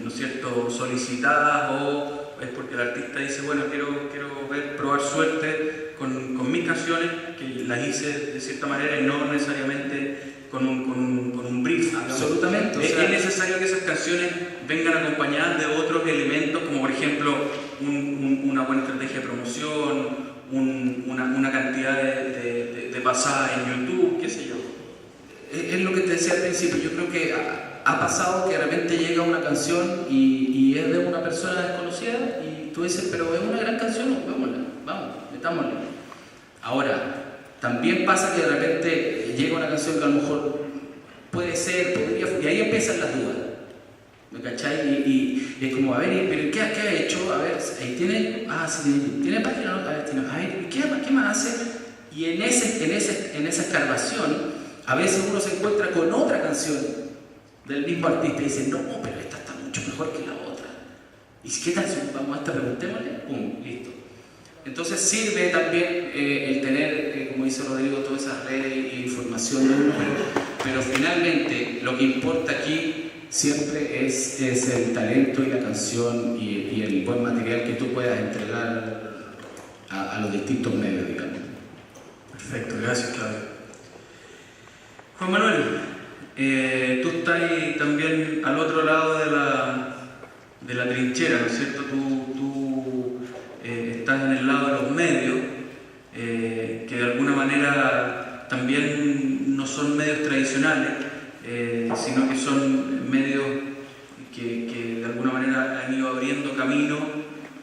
¿no es cierto?, solicitadas o es porque el artista dice, bueno, quiero probar suerte con mis canciones, que las hice de cierta manera y no necesariamente con un brief. Absolutamente. Es necesario que esas canciones vengan acompañadas de otros elementos, como por ejemplo una buena estrategia de promoción, una cantidad de pasadas en YouTube, qué sé yo. Es lo que te decía al principio, yo creo que ha pasado que de repente llega una canción y es de una persona desconocida y tú dices, pero es una gran canción, vamos, metámosle. Ahora, también pasa que de repente llega una canción que a lo mejor puede ser, podría, y ahí empiezan las dudas. ¿Me cachai? Y es como, a ver, ¿pero qué ha hecho? A ver, ahí tiene, sí, tiene página, ¿no? A ver, ¿qué más hace? Y en esa escarbación, a veces uno se encuentra con otra canción del mismo artista y dice, no, pero esta está mucho mejor que la otra. ¿Y qué tal si vamos a esta, preguntémosle? ¡Pum! Listo. Entonces sirve también el tener, como dice Rodrigo, todas esas redes e información de uno, pero finalmente lo que importa aquí siempre es el talento y la canción y el buen material que tú puedas entregar a los distintos medios, digamos. Perfecto, gracias, Claudio. Juan Manuel, tú estás ahí también al otro lado de la trinchera, ¿no es cierto? Tú estás en el lado de los medios, que de alguna manera también no son medios tradicionales, sino que son medios que de alguna manera han ido abriendo camino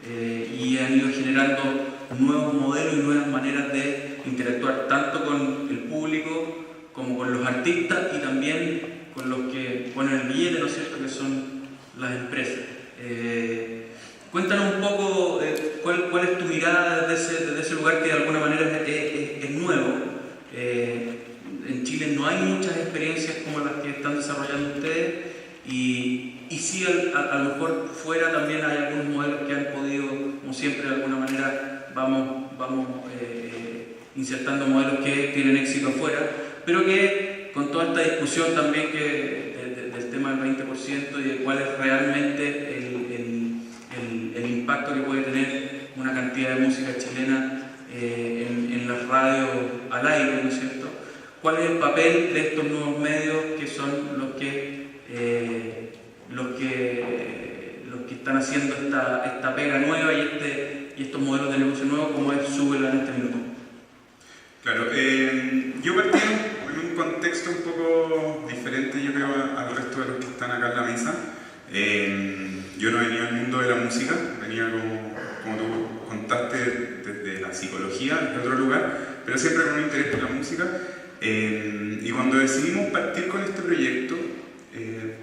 y han ido generando nuevos modelos y nuevas maneras de interactuar tanto con el público como con los artistas y también con los que ponen el billete, ¿no es cierto?, que son las empresas. Cuéntanos un poco cuál es tu mirada desde ese lugar que de alguna manera es nuevo. En Chile no hay muchas experiencias como las que están desarrollando ustedes y sí a lo mejor fuera también hay algunos modelos que han podido, como siempre de alguna manera vamos insertando modelos que tienen éxito afuera, pero que con toda esta discusión también del tema del 20% y de cuál es realmente el impacto que puede tener una cantidad de música chilena en las radios al aire, ¿no es cierto? ¿Cuál es el papel de estos nuevos medios que son los que están haciendo esta pega nueva y estos modelos de negocio nuevos como es Súbela en este minuto? Claro, yo partí en un contexto un poco diferente, yo creo, al resto de los que están acá en la mesa. Yo no venía al mundo de la música, venía como tú contaste desde la psicología, de otro lugar, pero siempre con un interés por la música. Y cuando decidimos partir con este proyecto,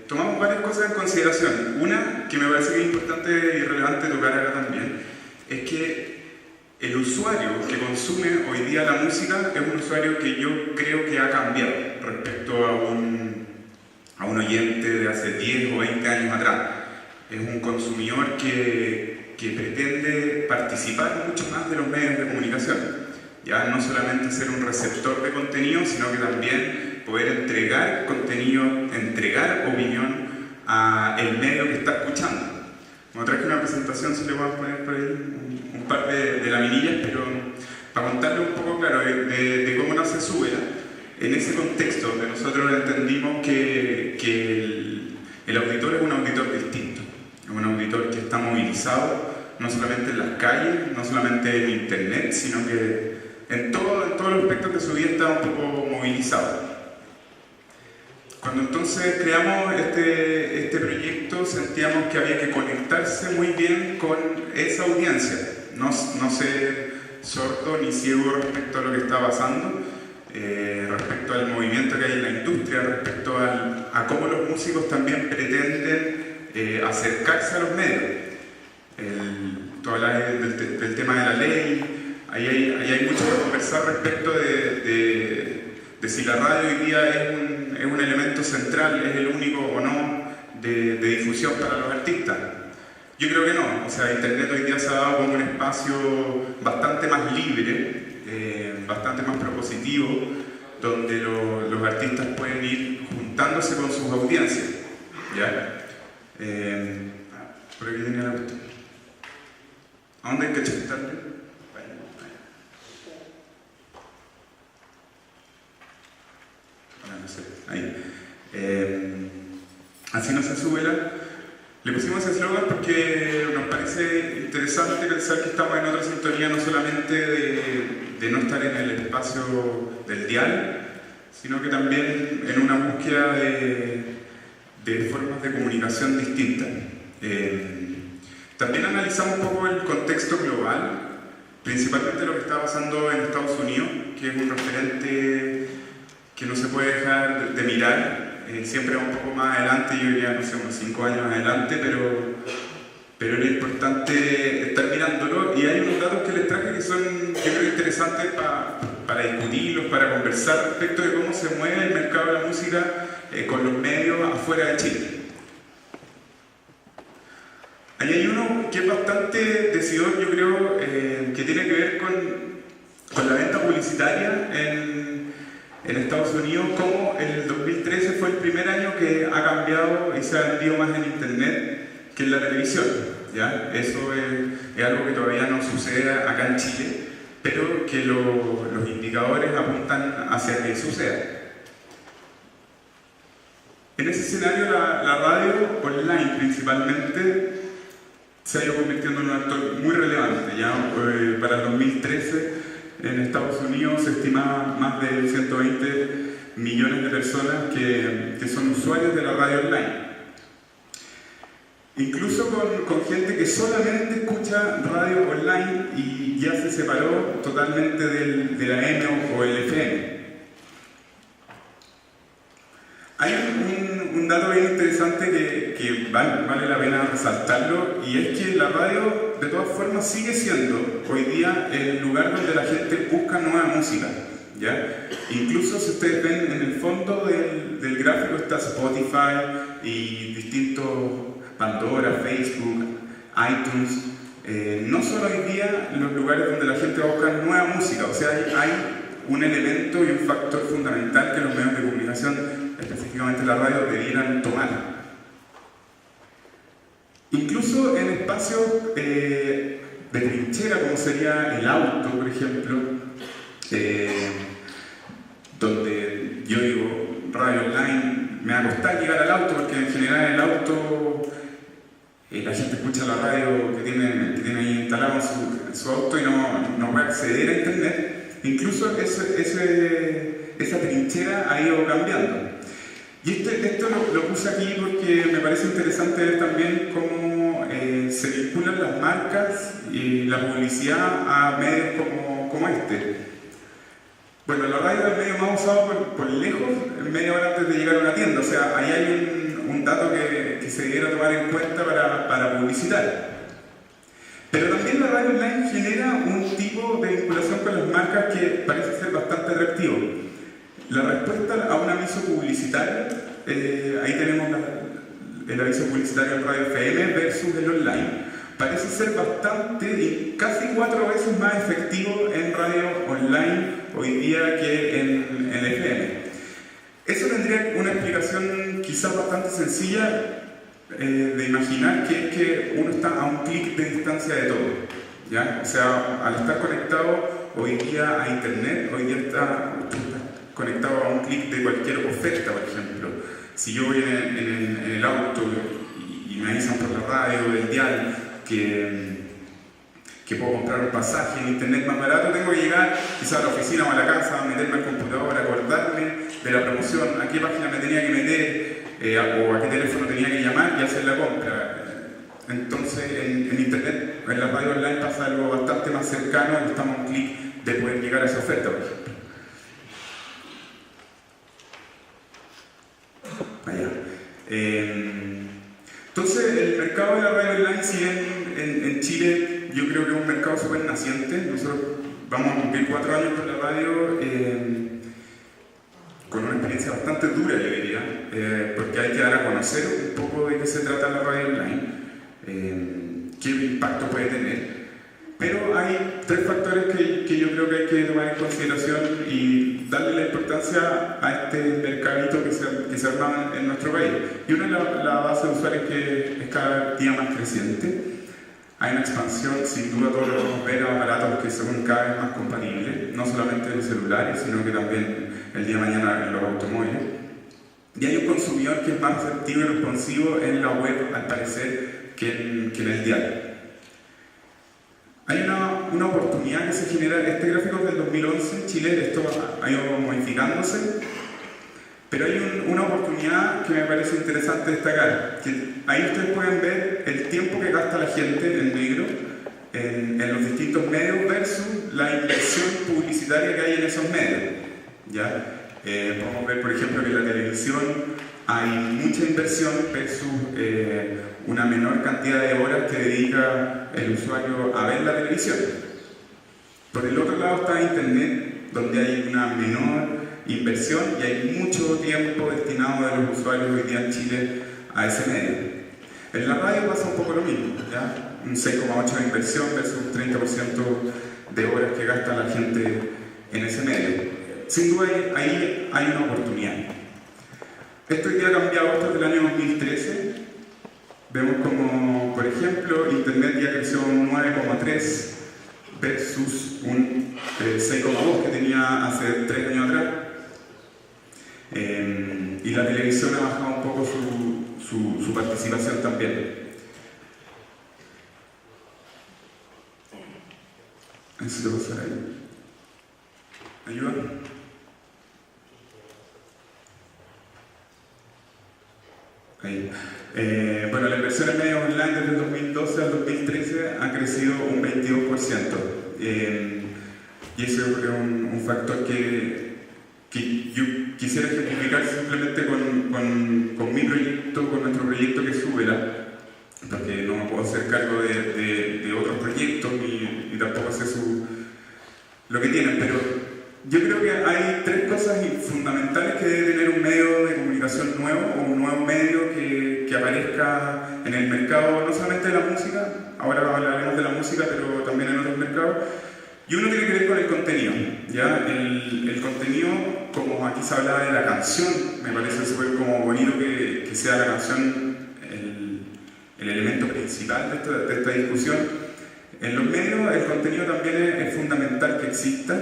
tomamos varias cosas en consideración. Una, que me parece que es importante y relevante tocar acá también, es que el usuario que consume hoy día la música es un usuario que yo creo que ha cambiado respecto a un oyente de hace 10 o 20 años atrás. Es un consumidor que pretende participar mucho más de los medios de comunicación. Ya no solamente ser un receptor de contenido, sino que también poder entregar contenido, entregar opinión al medio que está escuchando. Como traje una presentación, si le voy a poner por ahí un par de laminillas, pero para contarle un poco, claro, de cómo nace Súbela. En ese contexto donde nosotros entendimos que el auditor es un auditor distinto, es un auditor que está movilizado no solamente en las calles, no solamente en internet, sino que en todos los aspectos de su vida está un poco movilizado. Cuando entonces creamos este proyecto sentíamos que había que conectarse muy bien con esa audiencia, no ser sordo ni ciego respecto a lo que está pasando, respecto al movimiento que hay en la industria, respecto a cómo los músicos también pretenden acercarse a los medios. Tú hablas del tema de la ley, ahí hay mucho que conversar respecto de si la radio hoy día es un elemento central, es el único o no de difusión para los artistas. Yo creo que no, o sea, Internet hoy día se ha dado como un espacio bastante más libre, bastante más propositivo, donde los artistas pueden ir juntándose con sus audiencias. ¿Ya? Por aquí tenía la cuestión. ¿A dónde hay que chutarle? No sé, ahí. Así no se sube Le pusimos ese eslogan porque nos parece interesante pensar que estamos en otra sintonía, no solamente de no estar en el espacio del dial, sino que también en una búsqueda de formas de comunicación distintas. También analizamos un poco el contexto global, principalmente lo que está pasando en Estados Unidos, que es un referente que no se puede dejar de mirar. Siempre va un poco más adelante, yo diría, no sé, unos 5 años adelante, pero era importante estar mirándolo. Y hay unos datos que les traje que son, yo creo, interesantes para discutirlos, para conversar respecto de cómo se mueve el mercado de la música con los medios afuera de Chile. Ahí hay uno que es bastante decidor, yo creo, que tiene que ver con la venta publicitaria en Estados Unidos, como el 2013 fue el primer año que ha cambiado y se ha vendido más en internet que en la televisión. ¿Ya? Eso es algo que todavía no sucede acá en Chile, pero que los indicadores apuntan hacia que suceda. En ese escenario la radio online principalmente se ha ido convirtiendo en un actor muy relevante. ¿Ya? Para el 2013 en Estados Unidos se estima más de 120 millones de personas que son usuarios de la radio online. Incluso con gente que solamente escucha radio online y ya se separó totalmente de la AM o el FM. Hay un dato bien interesante que vale la pena resaltarlo, y es que la radio de todas formas sigue siendo hoy día el lugar donde la gente busca nueva música. ¿Ya? Incluso si ustedes ven en el fondo del gráfico está Spotify y distintos Pandora, Facebook, iTunes. No son hoy día los lugares donde la gente va a buscar nueva música, o sea, hay un elemento y un factor fundamental que los medios de comunicación, específicamente la radio, debieran tomar. Incluso en espacios de trinchera, como sería el auto, por ejemplo, donde yo digo radio online, me va a costar llegar al auto, porque en general en el auto la gente escucha la radio que tiene ahí instalado en su auto y no puede acceder a internet. Incluso esa trinchera ha ido cambiando. Y esto lo puse aquí porque me parece interesante ver también cómo se vinculan las marcas y la publicidad a medios como este. Bueno, la radio es el medio más usado por lejos, media hora antes de llegar a una tienda. O sea, ahí hay un dato que se debiera tomar en cuenta para publicitar. Pero también la radio online genera un tipo de vinculación con las marcas que parece ser bastante atractivo. La respuesta a un aviso publicitario, ahí tenemos el aviso publicitario en radio FM versus el online, parece ser bastante y casi 4 veces más efectivo en radio online hoy día que en el FM. Eso tendría una explicación quizás bastante sencilla de imaginar, que es que uno está a un clic de distancia de todo. ¿Ya? O sea, al estar conectado hoy día a internet, hoy día está conectado a un clic de cualquier oferta, por ejemplo. Si yo voy en el auto y me avisan por la radio del dial que puedo comprar un pasaje en internet más barato, tengo que llegar quizás a la oficina o a la casa, meterme al computador, acordarme de la promoción, a qué página me tenía que meter o a qué teléfono tenía que llamar y hacer la compra. Entonces en internet, en la radio online pasa algo bastante más cercano, estamos a un clic de poder llegar a esa oferta, por ejemplo. Entonces el mercado de la radio online, si en Chile yo creo que es un mercado súper naciente. Nosotros vamos a cumplir 4 años con la radio con una experiencia bastante dura, yo diría, porque hay que dar a conocer un poco de qué se trata la radio online, qué impacto puede tener. Pero hay tres factores que yo creo que hay que tomar en consideración y darle la importancia a este mercadito que se arma en nuestro país. Y una es la base de usuarios que es cada día más creciente. Hay una expansión, sin duda todos podemos ver aparatos que son cada vez más compatibles, no solamente en los celulares, sino que también el día de mañana en los automóviles. Y hay un consumidor que es más receptivo y responsivo en la web, al parecer, que en el diario. Hay una oportunidad que se genera, este gráfico es del 2011 en Chile, esto ha ido modificándose, pero hay una oportunidad que me parece interesante destacar, que ahí ustedes pueden ver el tiempo que gasta la gente en negro en los distintos medios versus la inversión publicitaria que hay en esos medios. ¿Ya? Podemos ver, por ejemplo, que en la televisión hay mucha inversión versus una menor cantidad de horas que dedica el usuario a ver la televisión. Por el otro lado está Internet, donde hay una menor inversión y hay mucho tiempo destinado de los usuarios hoy día en Chile a ese medio. En la radio pasa un poco lo mismo, ¿ya? Un 6,8% de inversión versus un 30% de horas que gasta la gente en ese medio. Sin duda ahí hay una oportunidad. Esto ya ha cambiado, esto es del año 2013. Vemos como, por ejemplo, Internet ya creció un 9,3% versus un 6,2% que tenía hace 3 años atrás. Y la televisión ha bajado un poco su participación también. Necesito pasar ahí. ¿Ayuda? Ahí. Bueno, la inversión en medios online desde el 2012 al 2013 ha crecido un 22%. Y eso es un factor que yo quisiera ejemplificar simplemente con mi proyecto, con nuestro proyecto que es Súbela, porque no me puedo hacer cargo de otros proyectos ni tampoco sé lo que tienen, pero yo creo que hay tres cosas fundamentales que debe tener un medio de comunicación nuevo o un nuevo medio que aparezca en el mercado, no solamente de la música, ahora hablaremos de la música, pero también en otros mercados. Y uno tiene que ver con el contenido, ¿ya? El contenido, como aquí se hablaba de la canción, me parece súper como bonito que sea la canción el elemento principal de esta discusión. En los medios el contenido también es fundamental que exista.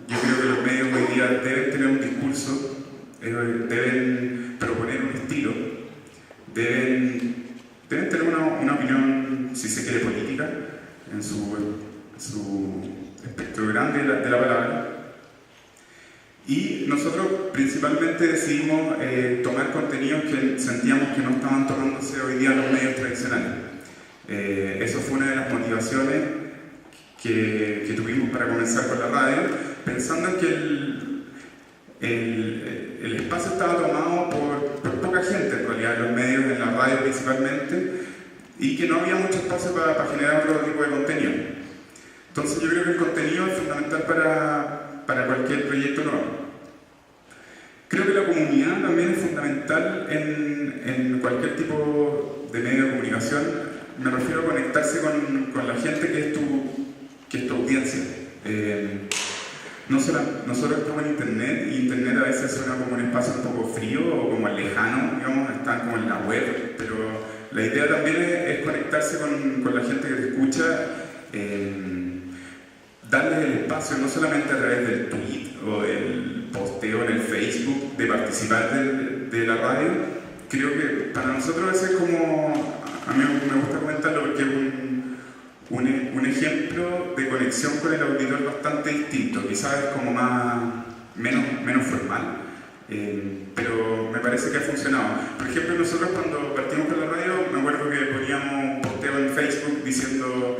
Yo creo que los medios hoy día deben tener un discurso, deben proponer un estilo, deben tener una opinión, si se quiere, política, en su espectro grande de la palabra. Y nosotros principalmente decidimos tomar contenidos que sentíamos que no estaban tomándose hoy día en los medios tradicionales. Eso fue una de las motivaciones que tuvimos para comenzar con la radio, pensando en que el espacio estaba tomado por poca gente en realidad, en los medios, en la radio principalmente, y que no había mucho espacio para generar otro tipo de contenido. Entonces yo creo que el contenido es fundamental para cualquier proyecto nuevo. Creo que la comunidad también es fundamental en cualquier tipo de medio de comunicación. Me refiero a conectarse con la gente que es tu audiencia. Nosotros estamos en Internet y Internet a veces suena como un espacio un poco frío o como lejano, digamos, están como en la web, pero la idea también es conectarse con la gente que te escucha, darles el espacio no solamente a través del tweet o del posteo en el Facebook, de participar de la radio. Creo que para nosotros eso es como, a mí me gusta comentarlo porque es un ejemplo de conexión con el auditor bastante distinto, quizás es como menos formal, pero me parece que ha funcionado. Por ejemplo, nosotros cuando partimos con la radio, me acuerdo que poníamos un posteo en Facebook diciendo: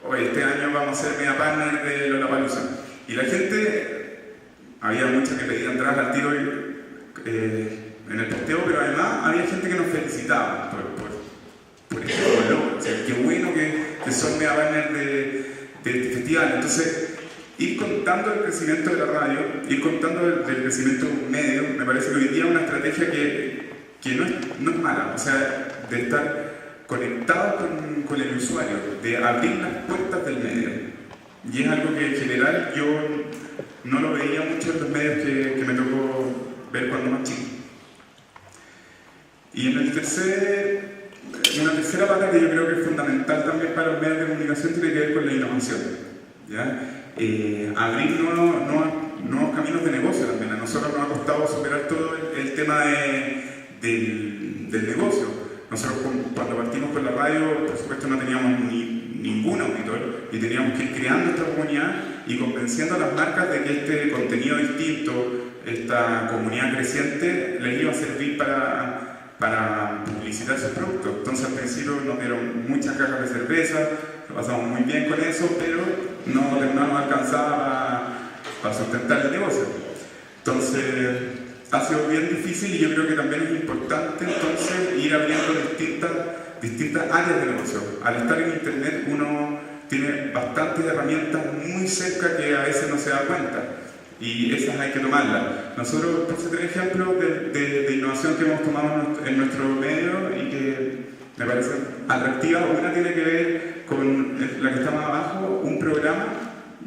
oye, este año vamos a ser media partner de Lollapalooza. Y la gente, había mucha que pedía entradas al tiro en el posteo, pero además había gente que nos felicitaba por este logro. O sea, qué bueno que son media partner de este festival. Entonces, ir contando el crecimiento de la radio, ir contando el crecimiento de un medio, me parece que hoy día es una estrategia que no es mala. O sea, de estar conectados con el usuario, de abrir las puertas del medio. Y es algo que en general yo no lo veía mucho en los medios que me tocó ver cuando más chico. Y en una tercera pata que yo creo que es fundamental también para los medios de comunicación tiene que ver con la innovación, ¿ya? Abrir nuevos caminos de negocio también. A nosotros nos ha costado superar todo el tema del negocio. Nosotros cuando partimos con la radio, por supuesto no teníamos ningún auditor y teníamos que ir creando esta comunidad y convenciendo a las marcas de que este contenido distinto, esta comunidad creciente, les iba a servir para publicitar sus productos. Entonces al principio nos dieron muchas cajas de cerveza, lo pasamos muy bien con eso, pero no nos alcanzaba para sustentar el negocio. Entonces ha sido bien difícil y yo creo que también es importante entonces ir abriendo distintas áreas de negocio. Al estar en internet uno tiene bastantes herramientas muy cerca que a veces no se da cuenta y esas hay que tomarlas. Nosotros, por tener ejemplos de innovación que hemos tomado en nuestro medio y que me parece atractiva, una tiene que ver con la que está más abajo, un programa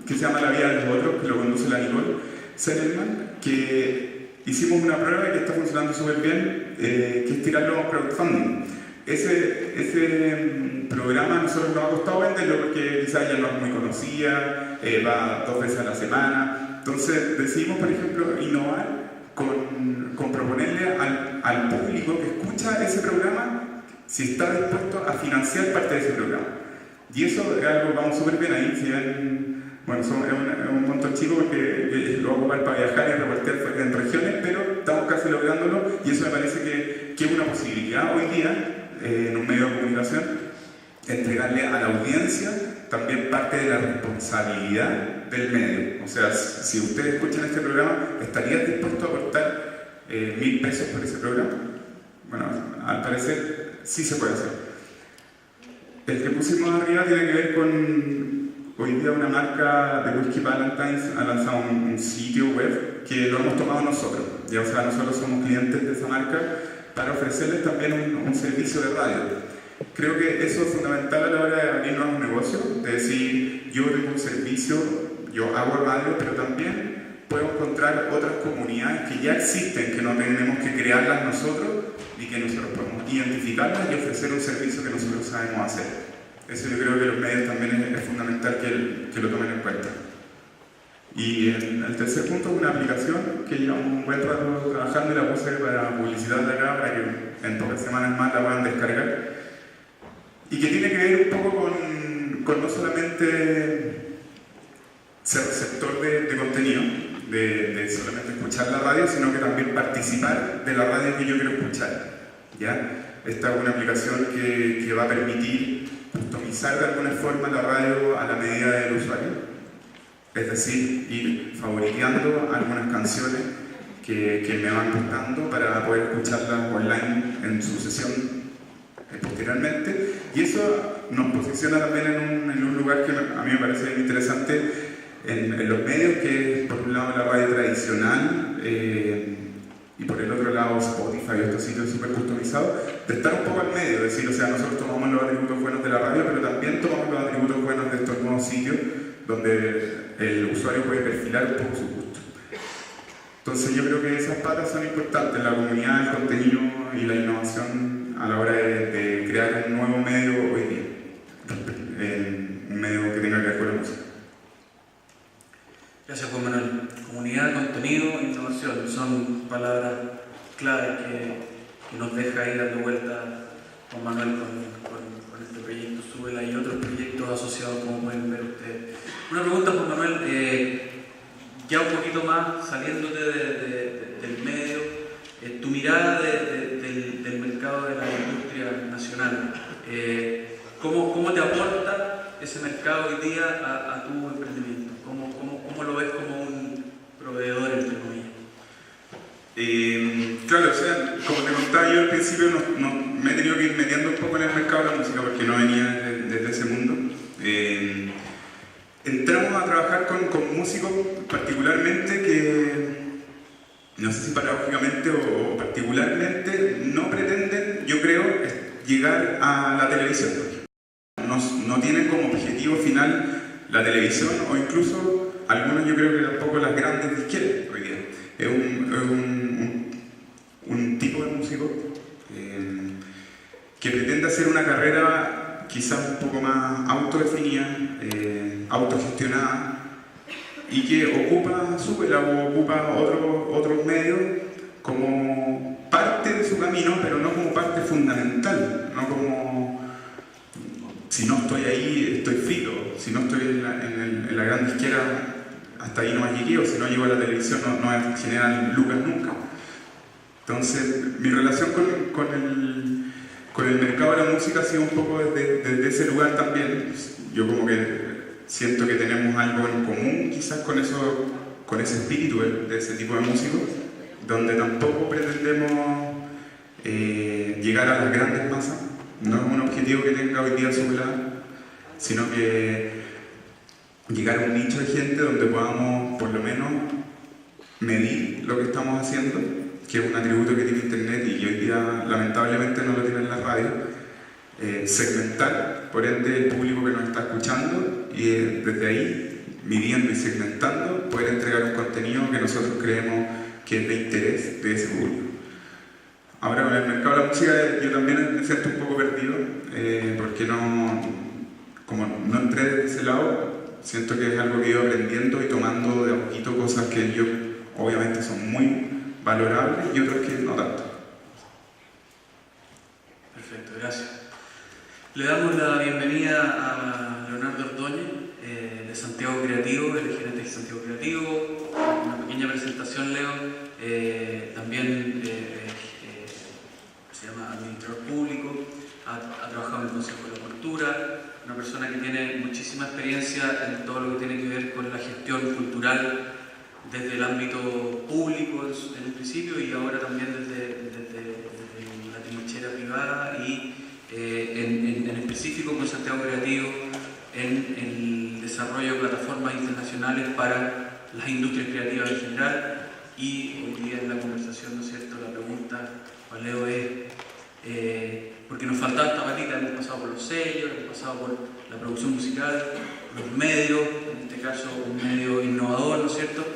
que se llama La Vida de los Otros, que lo conduce la Nicole Sellerman, que hicimos una prueba y que está funcionando súper bien, que es tirarlo a crowdfunding. Ese programa a nosotros nos ha costado venderlo porque quizás ya no es muy conocida, va 2 veces a la semana. Entonces decidimos, por ejemplo, innovar con proponerle al público que escucha ese programa si está dispuesto a financiar parte de ese programa. Y eso es algo que vamos súper bien ahí. Si ven, bueno, es un montón chico porque lo voy a ocupar para viajar y repartir en regiones, pero estamos casi lográndolo y eso me parece que es una posibilidad hoy día en un medio de comunicación, entregarle a la audiencia también parte de la responsabilidad del medio. O sea, si ustedes escuchan este programa, ¿estarían dispuestos a aportar 1.000 pesos por ese programa? Bueno, al parecer sí se puede hacer. El que pusimos arriba tiene que ver con, hoy día una marca de Whisky Valentine's ha lanzado un sitio web que lo hemos tomado nosotros. Ya, o sea, nosotros somos clientes de esa marca para ofrecerles también un servicio de radio. Creo que eso es fundamental a la hora de abrir nuevos negocios, de decir, yo tengo un servicio, yo hago radio, pero también puedo encontrar otras comunidades que ya existen, que no tenemos que crearlas nosotros y que nosotros podemos identificarlas y ofrecer un servicio que nosotros sabemos hacer. Eso yo creo que los medios también es fundamental que lo tomen en cuenta. Y el tercer punto es una aplicación que llevamos un buen rato trabajando y la puse para publicitarla acá para que en pocas semanas más la puedan descargar. Y que tiene que ver un poco con no solamente ser receptor de contenido, de solamente escuchar la radio, sino que también participar de la radio que yo quiero escuchar, ¿ya? Esta es una aplicación que va a permitir customizar de alguna forma la radio a la medida del usuario, es decir, ir favoriteando algunas canciones que me van gustando para poder escucharlas online en su sesión posteriormente, y eso nos posiciona también en un lugar que a mí me parece interesante en los medios, que es por un lado la radio tradicional y por el otro lado Spotify, estos sitios súper customizados, de estar un poco al medio, es decir, o sea, nosotros tomamos los atributos buenos de la radio, pero también tomamos los atributos buenos de estos nuevos sitios donde el usuario puede perfilar un poco su gusto. Entonces yo creo que esas patas son importantes, la comunidad, el contenido y la innovación a la hora de crear un nuevo medio hoy día, un medio que tenga que ver con la música. Gracias, Juan Manuel. Comunidad, contenido, innovación son palabras claves que nos deja ir dando vuelta Juan Manuel con este proyecto Súbela y otros proyectos asociados, como pueden ver ustedes. Una pregunta, Juan Manuel, ya un poquito más saliéndote del medio, tu mirada del mercado de la industria nacional. ¿Cómo te aporta ese mercado hoy día a tu emprendimiento? ¿Cómo lo ves como un proveedor, entre comillas? Claro, o sea, como te contaba yo al principio, me he tenido que ir metiendo un poco en el mercado de la música porque no venía desde ese mundo. Entramos a trabajar con músicos particularmente que, no sé si paradójicamente o particularmente, no pretenden, yo creo, llegar a la televisión. No tienen como objetivo final la televisión, o incluso algunos, yo creo que tampoco las grandes disqueras hoy día. Es un tipo de músico que pretende hacer una carrera quizás un poco más autodefinida, autogestionada, y que ocupa su o ocupa otros medios como parte de su camino, pero no como parte fundamental, no como si no estoy ahí estoy frito, si no estoy en la gran disquera hasta ahí no llegué, o si no llego a la televisión no generan lucas nunca. Entonces mi relación con el mercado de la música ha sido un poco desde ese lugar también. Yo como que siento que tenemos algo en común quizás con ese espíritu de ese tipo de músicos, donde tampoco pretendemos llegar a las grandes masas. No es un objetivo que tenga hoy día Subla, sino que llegar a un nicho de gente donde podamos por lo menos medir lo que estamos haciendo, que es un atributo que tiene Internet y que hoy día lamentablemente no lo tiene en la radio. Segmentar, por ende, el público que nos está escuchando, y desde ahí, midiendo y segmentando, poder entregar un contenido que nosotros creemos que es de interés de ese público. Ahora, con el mercado de la música yo también me siento un poco perdido, porque como no entré de ese lado, siento que es algo que he ido aprendiendo y tomando de a poquito cosas que yo obviamente son muy valorables y otras que no tanto. Perfecto, gracias. Le damos la bienvenida a Leonardo Ordóñez, de Santiago Creativo, el gerente de Santiago Creativo. Una pequeña presentación, Leo. También se llama administrador público, ha trabajado en el Consejo de la Cultura, una persona que tiene muchísima experiencia en todo lo que tiene que ver con la gestión cultural desde el ámbito público en un principio y ahora también desde la trinchera privada y en específico con Santiago Creativo en el desarrollo de plataformas internacionales para las industrias creativas en general. Y hoy día en la conversación, ¿no es cierto?, la pregunta, Juan Leo, es porque nos faltaba esta patita, hemos pasado por los sellos, hemos pasado por la producción musical, los medios, en este caso un medio innovador, ¿no es cierto?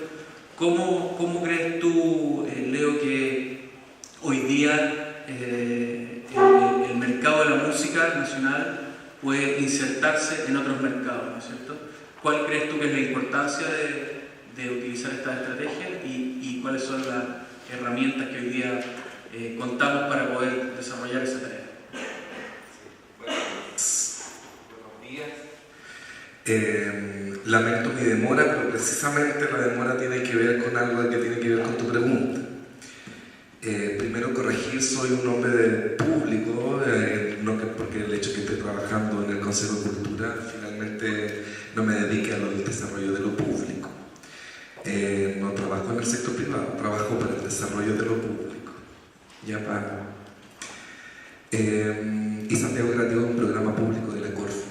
¿Cómo crees tú, Leo, que hoy día el mercado de la música nacional puede insertarse en otros mercados, ¿no es cierto? ¿Cuál crees tú que es la importancia de utilizar estas estrategias y cuáles son las herramientas que hoy día contamos para poder desarrollar esa tarea? Buenos días. Lamento mi demora, pero precisamente la demora tiene que ver con algo que tiene que ver con tu pregunta. Primero corregir, soy un hombre del público, no que porque el hecho de que esté trabajando en el Consejo de Cultura finalmente no me dedique al desarrollo de lo público. No trabajo en el sector privado, trabajo para el desarrollo de lo público. Ya pago. Y Santiago Creativo es un programa público de la Corfo,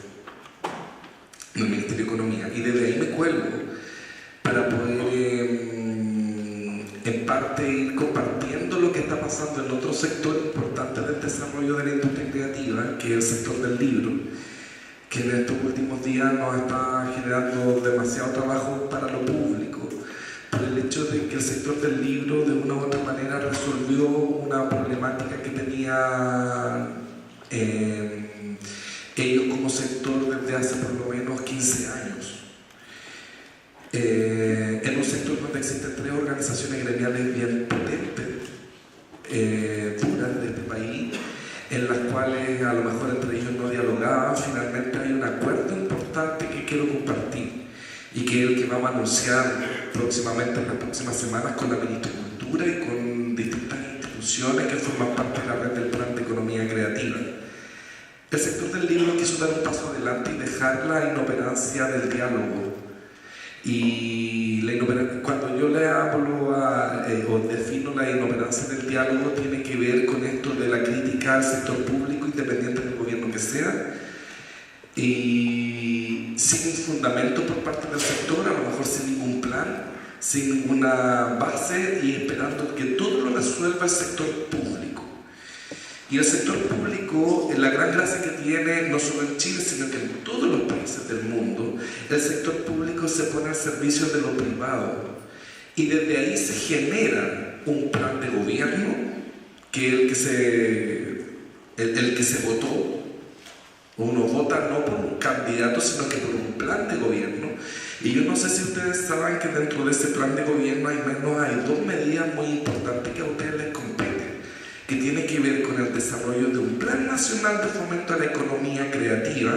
del Ministerio de Economía, y desde ahí me cuelgo para poder en parte ir compartiendo lo que está pasando en otro sector importante del desarrollo de la industria creativa, que es el sector del libro, que en estos últimos días nos está generando demasiado trabajo para lo público, por el hecho de que el sector del libro de una u otra manera resolvió una problemática que tenía ellos como sector desde hace por lo menos 15 años. En un sector donde existen 3 organizaciones gremiales bien potentes, puras de este país, en las cuales a lo mejor entre ellos no dialogaban, finalmente hay un acuerdo importante que quiero compartir y que es el que vamos a anunciar próximamente en las próximas semanas con la Ministra de Cultura y con distintas instituciones que forman parte de la red del Plan de Economía Creativa. El sector del libro quiso dar un paso adelante y dejar la inoperancia del diálogo. Y cuando yo le hablo o defino la inoperancia del diálogo, tiene que ver con esto de la crítica al sector público, independiente del gobierno que sea, y sin fundamento por parte del sector, a lo mejor sin ningún plan, sin ninguna base y esperando que todo lo resuelva el sector público. Y el sector público, la gran gracia que tiene, no solo en Chile, sino que en todos los países del mundo, el sector público se pone al servicio de lo privado. Y desde ahí se genera un plan de gobierno que el que se votó. Uno vota no por un candidato, sino que por un plan de gobierno. Y yo no sé si ustedes saben que dentro de ese plan de gobierno hay dos medidas muy importantes que a ustedes les competen, que tiene que ver con el desarrollo de un plan nacional de fomento a la economía creativa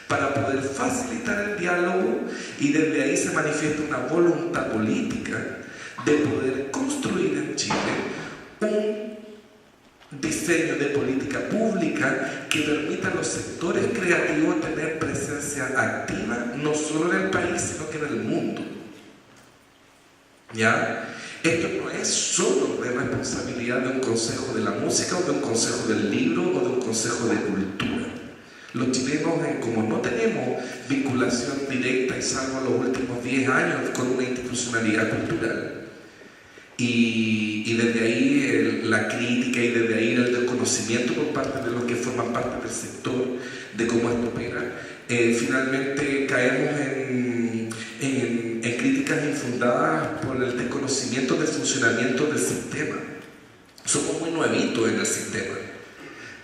para poder facilitar el diálogo, y desde ahí se manifiesta una voluntad política de poder construir en Chile un diseño de política pública que permita a los sectores creativos tener presencia activa no solo en el país, sino que en el mundo. ¿Ya? Esto no es solo de responsabilidad de un consejo de la música o de un consejo del libro o de un consejo de cultura. Los chilenos, como no tenemos vinculación directa y salvo los últimos 10 años con una institucionalidad cultural, y desde ahí la crítica y desde ahí el desconocimiento por parte de los que forman parte del sector de cómo esto opera, finalmente caemos en críticas infundadas por el desconocimiento del funcionamiento del sistema. Somos muy nuevitos en el sistema,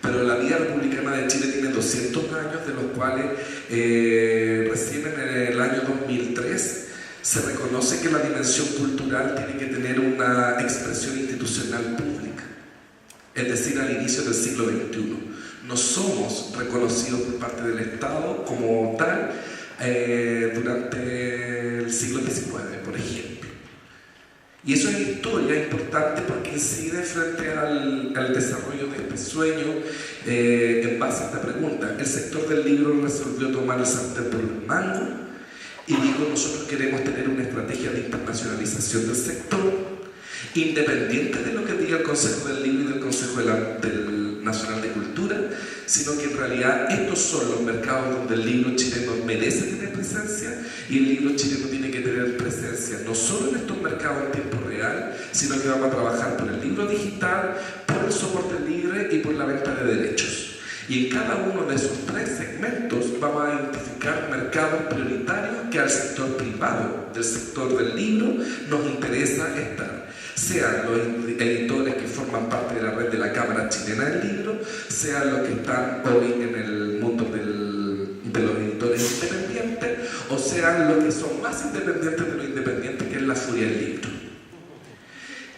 pero la vida republicana de Chile tiene 200 años, de los cuales recién en el año 2003 se reconoce que la dimensión cultural tiene que tener una expresión institucional pública, es decir, al inicio del siglo XXI. No somos reconocidos por parte del Estado como tal durante el siglo XIX, por ejemplo. Y eso es historia importante porque incide frente al desarrollo de este sueño en base a esta pregunta. El sector del libro resolvió tomar el sartén por el mango y dijo: nosotros queremos tener una estrategia de internacionalización del sector, independiente de lo que diga el Consejo del Libro y del Consejo del Nacional de Cultura, sino que en realidad estos son los mercados donde el libro chileno merece tener presencia, y el libro chileno tiene que tener presencia no solo en estos mercados en tiempo real, sino que vamos a trabajar por el libro digital, por el soporte libre y por la venta de derechos. Y en cada uno de esos 3 segmentos vamos a identificar mercados prioritarios que al sector privado del sector del libro nos interesa estar. Sean los editores que forman parte de la red de la Cámara Chilena del Libro, sean los que están hoy en el mundo de los editores independientes, o sean los que son más independientes de lo independiente, que es la Furia del Libro.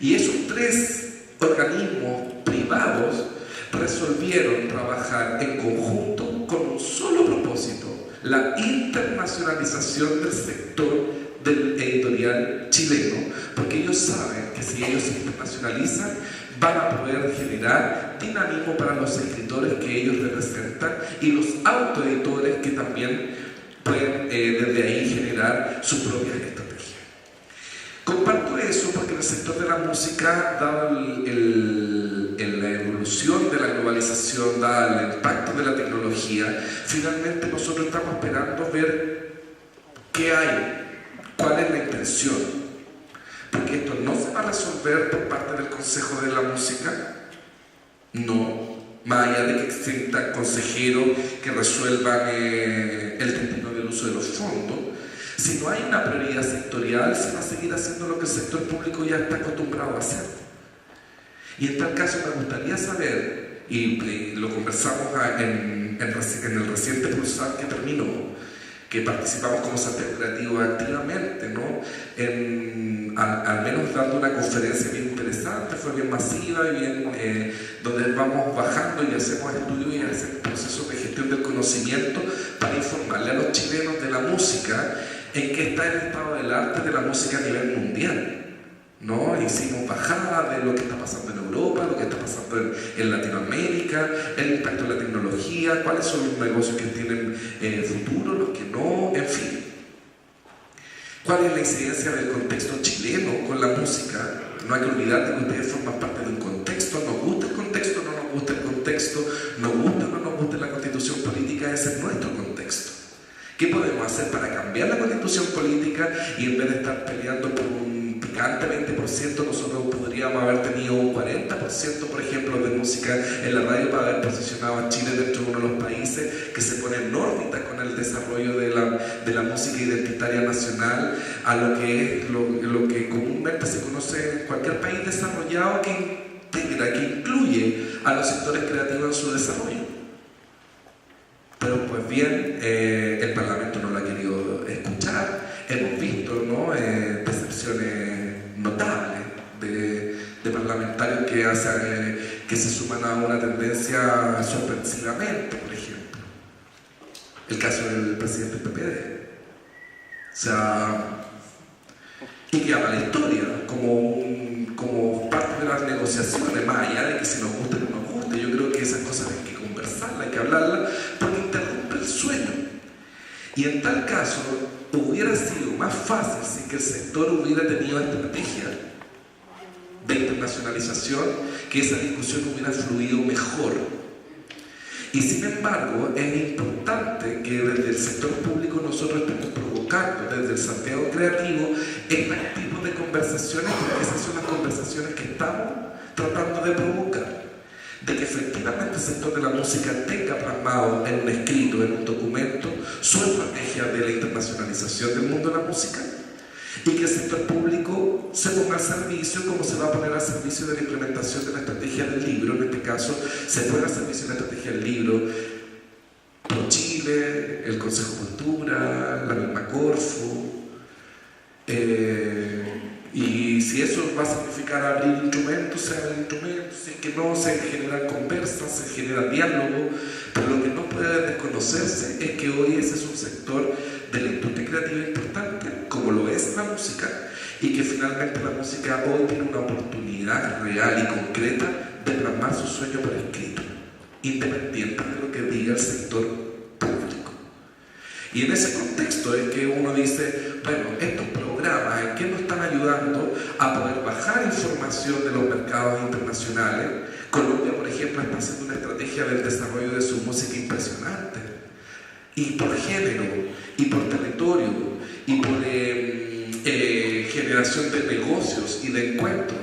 Y esos 3 organismos privados resolvieron trabajar en conjunto con un solo propósito: la internacionalización del sector del editorial chileno, porque ellos saben que si ellos se internacionalizan van a poder generar dinamismo para los escritores que ellos representan y los autoeditores que también pueden desde ahí generar sus propias estrategias. Comparto eso porque en el sector de la música, dado la evolución de la globalización, dado el impacto de la tecnología, finalmente nosotros estamos esperando ver qué hay, cuál es la intención, porque esto no se va a resolver por parte del Consejo de la Música, no, más allá de que existan consejeros que resuelvan el destino del uso de los fondos. Si no hay una prioridad sectorial, se va a seguir haciendo lo que el sector público ya está acostumbrado a hacer. Y en tal caso me gustaría saber, y lo conversamos en el reciente Pulsar que terminó, que participamos como Santiago Creativo activamente, ¿no? Al menos dando una conferencia bien interesante, fue bien masiva y bien, donde vamos bajando y hacemos estudios y hacemos procesos de gestión del conocimiento para informarle a los chilenos de la música en qué está el estado del arte de la música a nivel mundial, ¿no? Hicimos bajada de lo que está pasando en Europa, lo que está pasando en Latinoamérica, el impacto de la tecnología, cuáles son los negocios que tienen futuro, los que no, en fin. ¿Cuál es la incidencia del contexto chileno con la música? No hay que olvidar que ustedes forman parte de un contexto, nos gusta el contexto, no nos gusta el contexto, nos gusta o no nos gusta la constitución política, ese es nuestro contexto. ¿Qué podemos hacer para cambiar la constitución política y en vez de estar peleando por un gigante 20%, nosotros podríamos haber tenido un 40%, por ejemplo, de música en la radio para haber posicionado a Chile dentro de uno de los países que se pone en órbita con el desarrollo de la música identitaria nacional a lo que es lo que comúnmente se conoce en cualquier país desarrollado que integra, que incluye a los sectores creativos en su desarrollo. Pero pues bien, el Parlamento no lo ha querido escuchar. Hemos visto, ¿no?, decepciones notables de parlamentarios que se suman a una tendencia sorpresivamente, por ejemplo. El caso del presidente del PPD. O sea, y que a la historia como parte de las negociaciones, más allá de que si nos gusta o no nos guste. Yo creo que esas cosas hay que conversarlas, hay que hablarlas, porque interrumpe el sueño. Y en tal caso, hubiera sido más fácil si que el sector hubiera tenido estrategia de internacionalización, que esa discusión hubiera fluido mejor. Y sin embargo, es importante que desde el sector público nosotros estemos provocando, desde el Santiago Creativo, este tipo de conversaciones, porque esas son las conversaciones que estamos tratando de provocar. De que efectivamente el sector de la música tenga plasmado en un escrito, en un documento, su estrategia de la internacionalización del mundo de la música, y que el sector público se ponga al servicio, como se va a poner al servicio de la implementación de la estrategia del libro. En este caso, se pone al servicio de la estrategia del libro por Chile, el Consejo de Cultura, la misma Corfo. Y si eso va a significar abrir instrumentos, se abren instrumentos, si es que no, se generan conversas, se genera diálogo, pero lo que no puede desconocerse es que hoy ese es un sector de la industria creativa importante, como lo es la música, y que finalmente la música hoy tiene una oportunidad real y concreta de plasmar su sueño por escrito, independiente de lo que diga el sector público. Y en ese contexto es que uno dice, bueno, estos programas, ¿en qué nos están ayudando a poder bajar información de los mercados internacionales? Colombia, por ejemplo, está haciendo una estrategia del desarrollo de su música impresionante. Y por género, y por territorio, y por generación de negocios y de encuentros.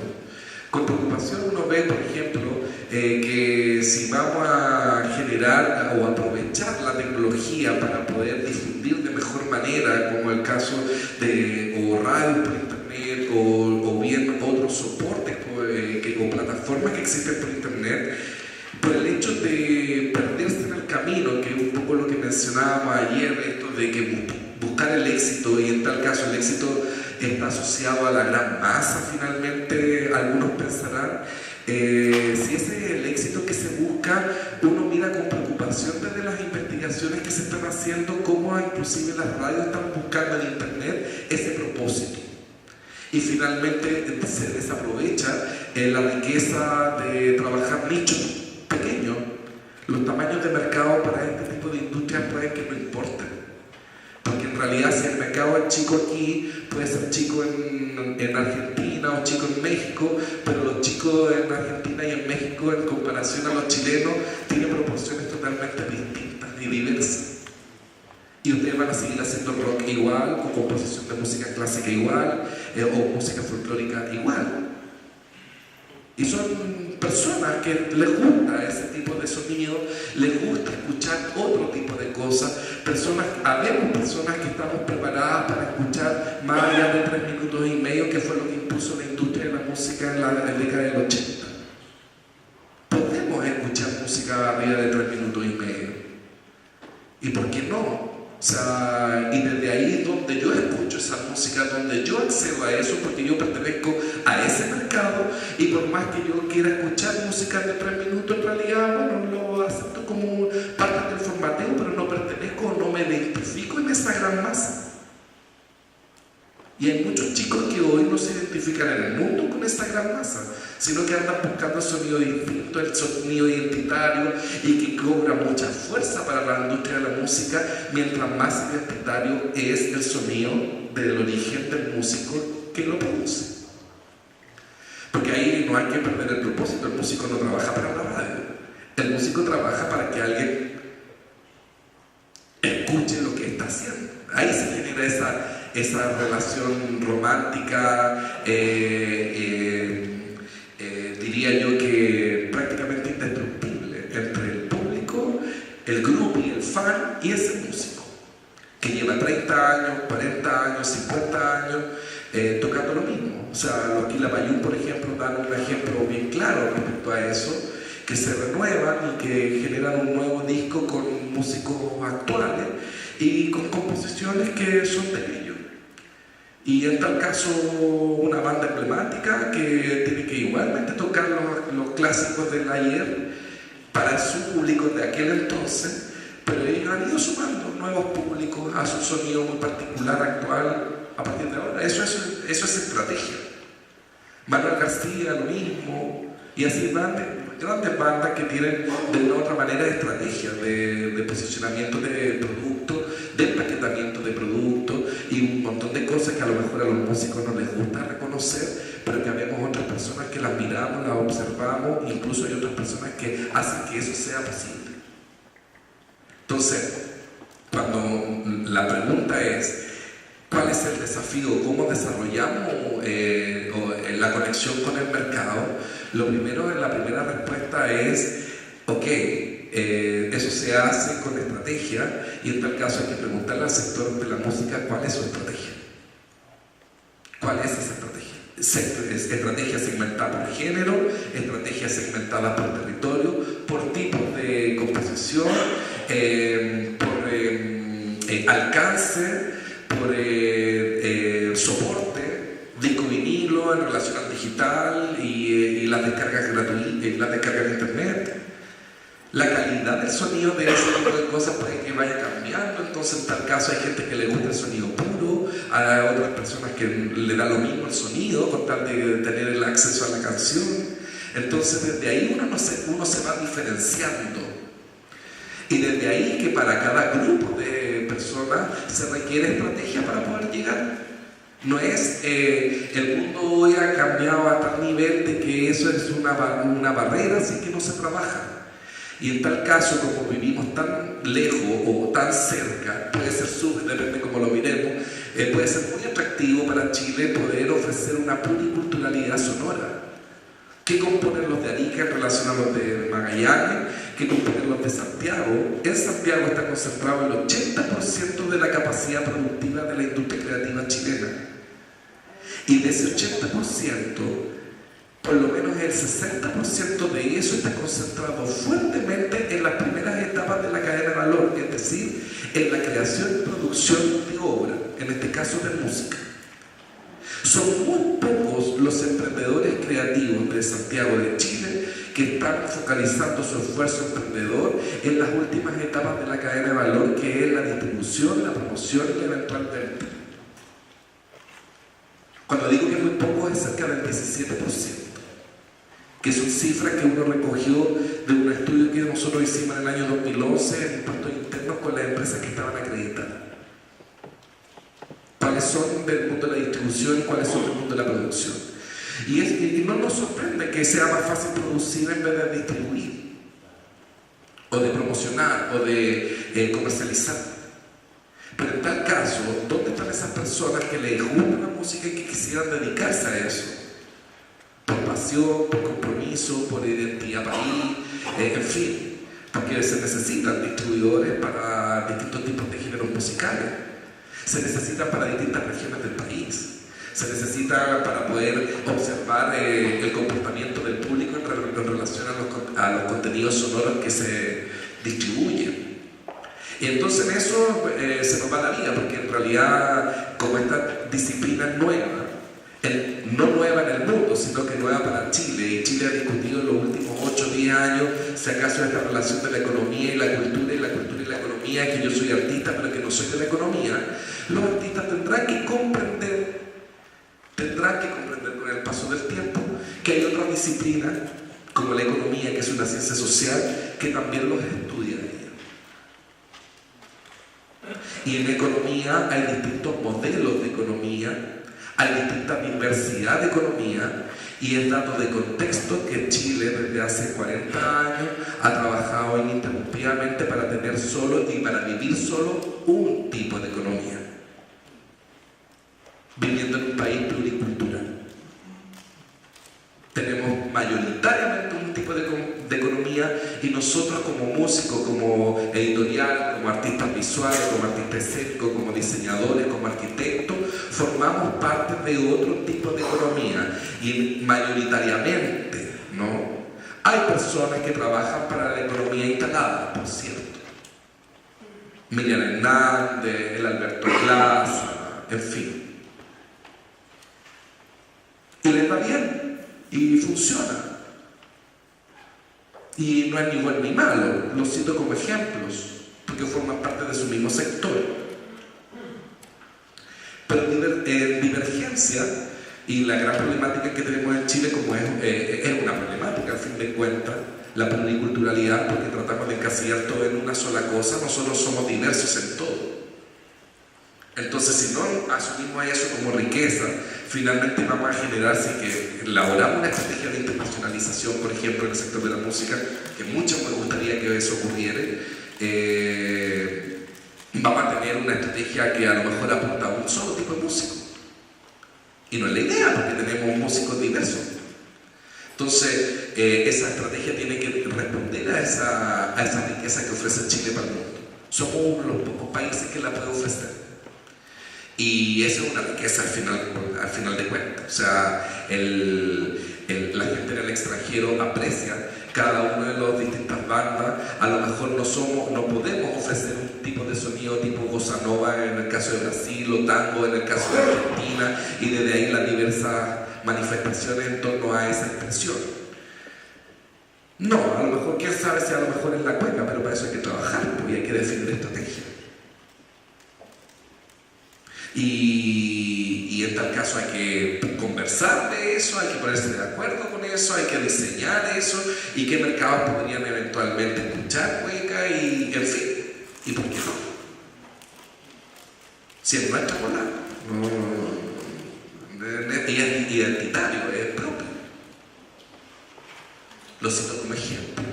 Con preocupación uno ve, por ejemplo, que si vamos a generar o aprovechar la tecnología para poder difundir de mejor manera, como el caso de o radio por internet o bien otros soportes o plataformas que existen por internet, por el hecho de perderse en el camino, que es un poco lo que mencionábamos ayer, esto de que buscar el éxito, y en tal caso el éxito está asociado a la gran masa, finalmente algunos pensarán. Si ese es el éxito que se busca, uno mira con preocupación desde las investigaciones que se están haciendo, cómo inclusive las radios están buscando en internet ese propósito. Y finalmente se desaprovecha la riqueza de trabajar nichos pequeños. Los tamaños de mercado para este tipo de industrias pueden que no importen. Porque en realidad si el mercado es chico aquí, puede ser chico en Argentina o chico en México, pero los chicos en Argentina y en México en comparación a los chilenos tienen proporciones totalmente distintas y diversas. Y ustedes van a seguir haciendo rock igual, con composición de música clásica igual, o música folclórica igual. Y son personas que les gusta ese tipo de sonido, les gusta escuchar otro tipo de cosas. Habemos personas que estamos preparadas para escuchar más allá de 3 minutos y medio, que fue lo que impuso la industria de la música en la década del 80. Podemos escuchar música arriba de 3 minutos y medio. ¿Y por qué no? O sea, y desde ahí donde yo escucho esa música, donde yo accedo a eso, porque yo pertenezco a ese mercado, y por más que yo quiera escuchar música de 3 minutos, en realidad, bueno, lo acepto como parte del formateo, pero no pertenezco, no me identifico en esa gran masa. Y hay muchos chicos que hoy no se identifican en el mundo con esa gran masa, sino que andan buscando el sonido distinto, el sonido identitario, y que cobra mucha fuerza para la industria de la música, mientras más identitario es el sonido del origen del músico que lo produce. Porque ahí no hay que perder el propósito. El músico no trabaja para la radio, el músico trabaja para que alguien escuche lo que está haciendo. Ahí se genera esa relación romántica, diría yo que prácticamente indestructible entre el público, el grupo y el fan y ese músico que lleva 30 años, 40 años, 50 años tocando lo mismo. O sea, los Quilapayún, por ejemplo, dan un ejemplo bien claro respecto a eso, que se renuevan y que generan un nuevo disco con músicos actuales y con composiciones que son de ellos. Y en tal caso una banda emblemática que tiene que igualmente tocar los clásicos del ayer para su público de aquel entonces, pero ellos han ido sumando nuevos públicos a su sonido muy particular actual a partir de ahora. Eso es estrategia. Manuel García lo mismo, y así grandes bandas que tienen de una u otra manera estrategias de posicionamiento de producto, de empaquetamiento de producto y un montón de cosas que a lo mejor a los músicos no les gusta reconocer, pero que habemos otras personas que las miramos, las observamos, incluso hay otras personas que hacen que eso sea posible. Entonces, cuando la pregunta es ¿cuál es el desafío? ¿Cómo desarrollamos la conexión con el mercado? Lo primero, la primera respuesta es, ok, eso se hace con estrategia y en tal caso hay que preguntarle al sector de la música cuál es su estrategia. ¿Cuál es esa estrategia? Estrategia segmentada por género, estrategia segmentada por territorio, por tipos de composición, por alcance, por soporte, disco vinilo en relación al digital y las descargas gratuitas, las descargas de internet. La calidad del sonido de ese tipo de cosas puede que vaya cambiando, entonces en tal caso hay gente que le gusta el sonido puro, a otras personas que le da lo mismo el sonido con tal de tener el acceso a la canción. Entonces desde ahí uno se va diferenciando. Y desde ahí que para cada grupo de personas se requiere estrategia para poder llegar. No es, el mundo hoy ha cambiado a tal nivel de que eso es una barrera, así que no se trabaja. Y en tal caso, como vivimos tan lejos o tan cerca, puede ser depende cómo lo miremos, puede ser muy atractivo para Chile poder ofrecer una pluriculturalidad sonora. ¿Qué componen los de Arica en relación a los de Magallanes? ¿Qué componen los de Santiago? En Santiago está concentrado el 80% de la capacidad productiva de la industria creativa chilena. Y de ese 80%, por lo menos el 60% de eso está concentrado fuertemente en las primeras etapas de la cadena de valor, es decir, en la creación y producción de obra, en este caso de música. Son muy pocos los emprendedores creativos de Santiago de Chile que están focalizando su esfuerzo emprendedor en las últimas etapas de la cadena de valor, que es la distribución, la promoción y la eventual venta. Cuando digo que muy poco es cerca del 17%, que son cifras que uno recogió de un estudio que nosotros hicimos en el año 2011 en impuestos internos con las empresas que estaban acreditadas. ¿Cuáles son del mundo de la distribución y cuáles son del mundo de la producción? Y no nos sorprende que sea más fácil producir en vez de distribuir, o de promocionar, o de comercializar. Pero en tal caso, ¿dónde están esas personas que les gusta la música y que quisieran dedicarse a eso? Por pasión, por compromiso, por identidad país, en fin, porque se necesitan distribuidores para distintos tipos de géneros musicales, se necesitan para distintas regiones del país, se necesita para poder observar el comportamiento del público en relación a los contenidos sonoros que se distribuyen. Y entonces en eso se nos va la vida, porque en realidad, como esta disciplina es nueva, no nueva en el mundo, sino que nueva para Chile, y Chile ha discutido en los últimos 8 o 10 años si acaso esta relación de la economía y la cultura, y la cultura y la economía, que yo soy artista pero que no soy de la economía, los artistas tendrán que comprender con el paso del tiempo que hay otras disciplinas, como la economía, que es una ciencia social, que también los estudia. Y en economía hay distintos modelos de economía, hay distinta diversidad de economía, y es dato de contexto que Chile desde hace 40 años ha trabajado ininterrumpidamente para tener solo y para vivir solo un tipo de economía. mayoritariamente un tipo de economía, y nosotros como músicos, como editorial, como artistas visuales, como artistas escénicos, como diseñadores, como arquitectos, formamos parte de otro tipo de economía, y mayoritariamente, ¿no? Hay personas que trabajan para la economía instalada, por cierto. Miriam Hernández, el Alberto Plaza, en fin. Y les va bien, y funciona. Y no es ni bueno ni malo, lo cito como ejemplos, porque forman parte de su mismo sector. Pero en divergencia, y la gran problemática que tenemos en Chile, como es una problemática al fin de cuentas, la pluriculturalidad, porque tratamos de encasillar todo en una sola cosa, nosotros somos diversos en todo. Entonces, si no asumimos eso como riqueza, finalmente vamos a generar, si que elaboramos una estrategia de internacionalización, por ejemplo, en el sector de la música, que mucho me gustaría que eso ocurriera, vamos a tener una estrategia que a lo mejor apunta a un solo tipo de músico. Y no es la idea, porque tenemos músicos diversos. Entonces, esa estrategia tiene que responder a esa riqueza que ofrece Chile para el mundo. Somos uno de los pocos países que la puede ofrecer. Y esa es una riqueza al final de cuentas. O sea, la gente en el extranjero aprecia cada una de las distintas bandas. A lo mejor no podemos ofrecer un tipo de sonido tipo bossa nova en el caso de Brasil, o tango en el caso de Argentina, y desde ahí las diversas manifestaciones en torno a esa expresión. No, a lo mejor, quién sabe si a lo mejor es la cueca, pero para eso hay que trabajar, porque hay que definir estrategia. Y en tal caso hay que conversar de eso, hay que ponerse de acuerdo con eso, hay que diseñar eso, y qué mercados podrían eventualmente escuchar cueca, y en fin, ¿y por qué no? Si es nuestra bola, y es identitario, es propio. Lo cito como ejemplo.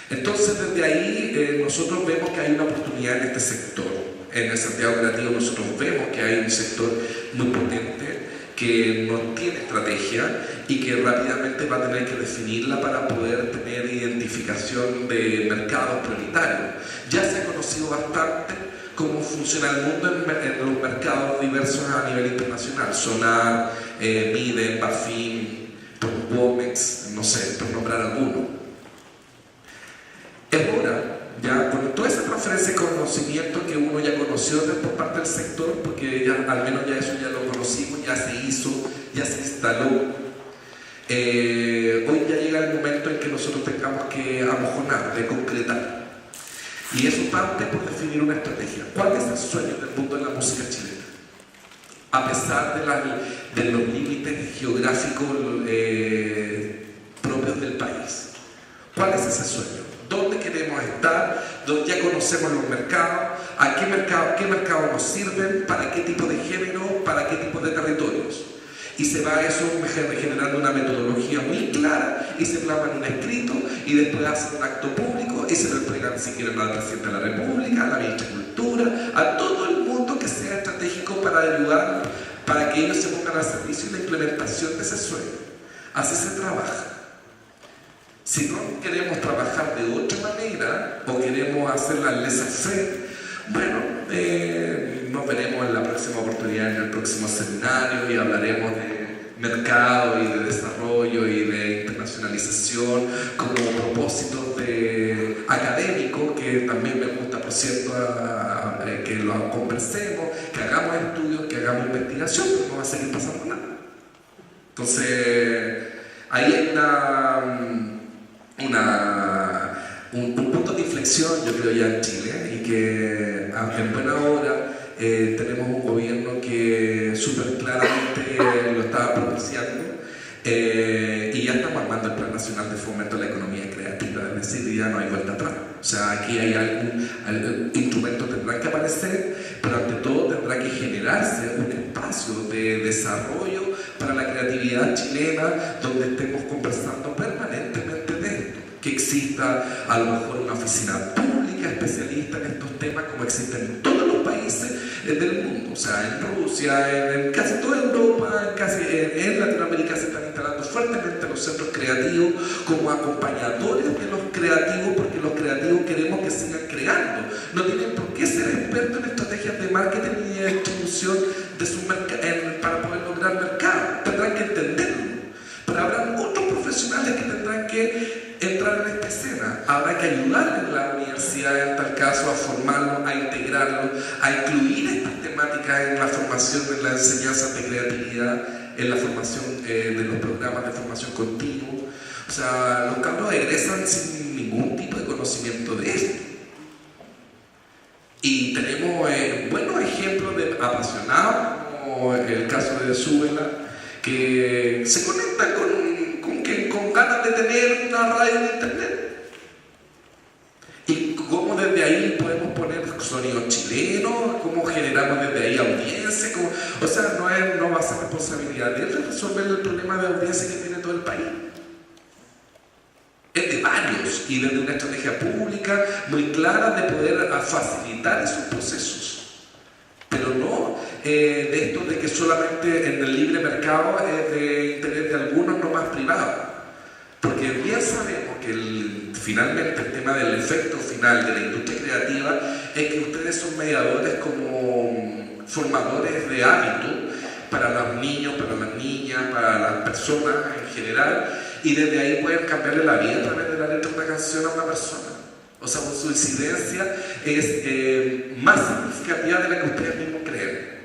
Entonces, desde ahí nosotros vemos que hay una oportunidad en este sector. En el Santiago Creativo nosotros vemos que hay un sector muy potente que no tiene estrategia y que rápidamente va a tener que definirla para poder tener identificación de mercados prioritarios. Ya se ha conocido bastante cómo funciona el mundo en los mercados diversos a nivel internacional. Sonar, Miden, Bafin, Womex, no sé, por nombrar algunos. Es hora, ya con toda esa transferencia de conocimiento que uno ya conoció por parte del sector, porque ya, al menos ya eso ya lo conocimos, ya se hizo, ya se instaló, hoy ya llega el momento en que nosotros tengamos que amojonar, de concretar. Y eso parte por definir una estrategia. ¿Cuál es el sueño del mundo de la música chilena? A pesar de los límites geográficos propios del país. ¿Cuál es ese sueño? ¿Dónde queremos estar? ¿Dónde ya conocemos los mercados? ¿A qué mercados nos sirven? ¿Para qué tipo de género? ¿Para qué tipo de territorios? Y se va eso generando una metodología muy clara, y se plasma en un escrito, y después hace un acto público y se lo entregan, si quieren, al presidente de la República, a la ministra de Cultura, a todo el mundo que sea estratégico para ayudar, para que ellos se pongan al servicio de la implementación de ese sueño. Así se trabaja. Si no queremos trabajar de otra manera, o queremos hacer la laissez-faire, bueno, nos veremos en la próxima oportunidad, en el próximo seminario, y hablaremos de mercado y de desarrollo y de internacionalización como propósitos académicos, que también me gusta, por cierto, que lo conversemos, que hagamos estudios, que hagamos investigación, porque no va a seguir pasando nada. Entonces, ahí hay un punto de inflexión, yo creo, ya en Chile, y que en buena hora tenemos un gobierno que súper claramente lo está propiciando, y ya estamos armando el Plan Nacional de Fomento de la Economía Creativa, es decir, ya no hay vuelta atrás. O sea, aquí hay algún instrumento que tendrá que aparecer, pero ante todo tendrá que generarse un espacio de desarrollo para la creatividad chilena, donde estemos conversando permanentemente de esto, que exista a lo mejor una oficina pública especialista en estos temas, como existen en todos los los países del mundo, o sea, en Rusia, en casi toda Europa, en Latinoamérica se están instalando fuertemente los centros creativos como acompañadores de los creativos, porque los creativos queremos que sigan creando. No tienen por qué ser expertos en estrategias de marketing y de distribución de su para poder lograr mercado. Tendrán que entenderlo. Pero habrá otros profesionales que tendrán que entrar en esta escena. Habrá que ayudarles en la universidad, en tal caso, a formarlos, a integrarlos, a incluir estas temáticas en la formación, en las enseñanzas de creatividad, en la formación de los programas de formación continua. O sea, los cabros egresan sin ningún tipo de conocimiento de esto. Y tenemos buenos ejemplos de apasionados, como el caso de Súbela, que se conecta con ganas de tener una radio en internet. Y cómo desde ahí podemos poner sonidos chilenos, cómo generamos desde ahí audiencia, o sea, no va a ser responsabilidad de él resolver el problema de audiencia que tiene todo el país. Es de varios, y desde una estrategia pública muy clara de poder facilitar esos procesos. Pero no de esto de que solamente en el libre mercado es de interés de algunos, no más privados. Porque bien sabemos que finalmente el tema del efecto final de la industria creativa es que ustedes son mediadores como formadores de hábitos para los niños, para las niñas, para las personas en general, y desde ahí pueden cambiarle la vida a través de la letra de una canción a una persona. O sea, su incidencia es más significativa de la que ustedes mismos creen.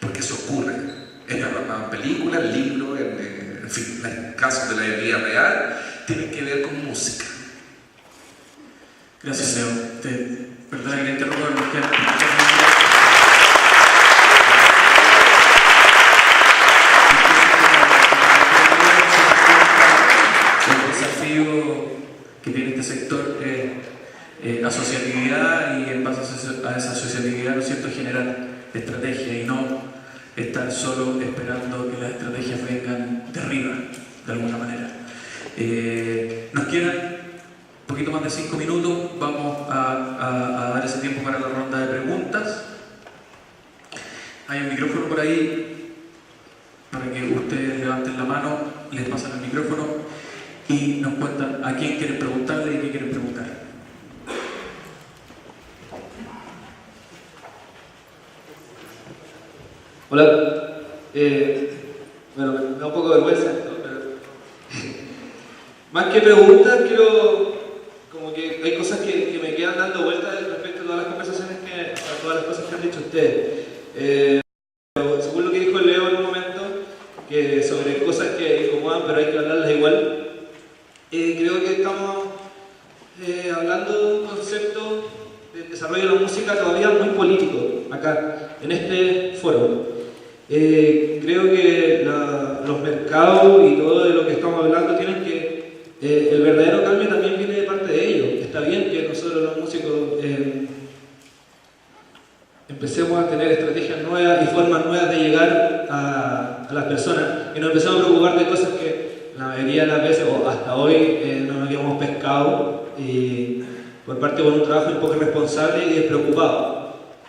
Porque eso ocurre. En las películas, libros, en fin, en casos de la vida real, tienen que ver con música. Gracias, Leo. Perdona que te interrumpa, el desafío que tiene este sector es asociatividad, y en base a esa asociatividad, ¿no es cierto?, generar estrategia y no estar solo esperando que las estrategias vengan de arriba, de alguna manera. Nos quedan un poquito más de 5 minutos, vamos a dar ese tiempo para la ronda de preguntas. Hay un micrófono por ahí, para que ustedes levanten la mano, les pasan el micrófono y nos cuentan a quién quieren preguntarle y qué quieren preguntar. Hola, bueno, me da un poco de vergüenza esto, pero más que preguntas, como que hay cosas que me quedan dando vueltas respecto a todas las conversaciones a todas las cosas que han dicho ustedes. Según lo que dijo Leo en un momento, que sobre cosas que incomodan pero hay que hablarlas igual, creo que estamos hablando de un concepto de desarrollo de la música todavía muy político acá, en este foro. Creo que los mercados y todo de lo que estamos hablando tienen que... el verdadero cambio también viene de parte de ellos. Está bien que nosotros los músicos empecemos a tener estrategias nuevas y formas nuevas de llegar a las personas y nos empecemos a preocupar de cosas que la mayoría de las veces, o hasta hoy, no nos habíamos pescado, y por parte de un trabajo un poco irresponsable y despreocupado.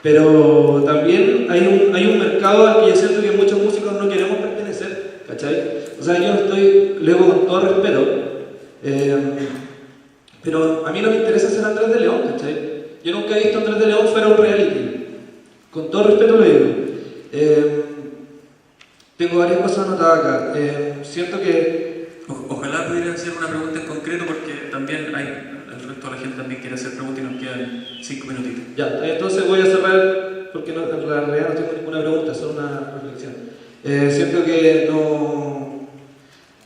Pero también hay un mercado al que yo siento que muchos músicos no queremos pertenecer, ¿cachai? O sea, yo leo con todo respeto, pero a mí no me interesa ser Andrés de León, ¿cachai? Yo nunca he visto a Andrés de León fuera un reality, con todo respeto lo digo. Tengo varias cosas anotadas acá. Siento que... Ojalá pudieran hacer una pregunta en concreto, porque también el resto de la gente también quiere hacer preguntas y nos quedan 5 minutitos. Ya, entonces voy a cerrar, porque en realidad no tengo ninguna pregunta, solo una reflexión. Siento que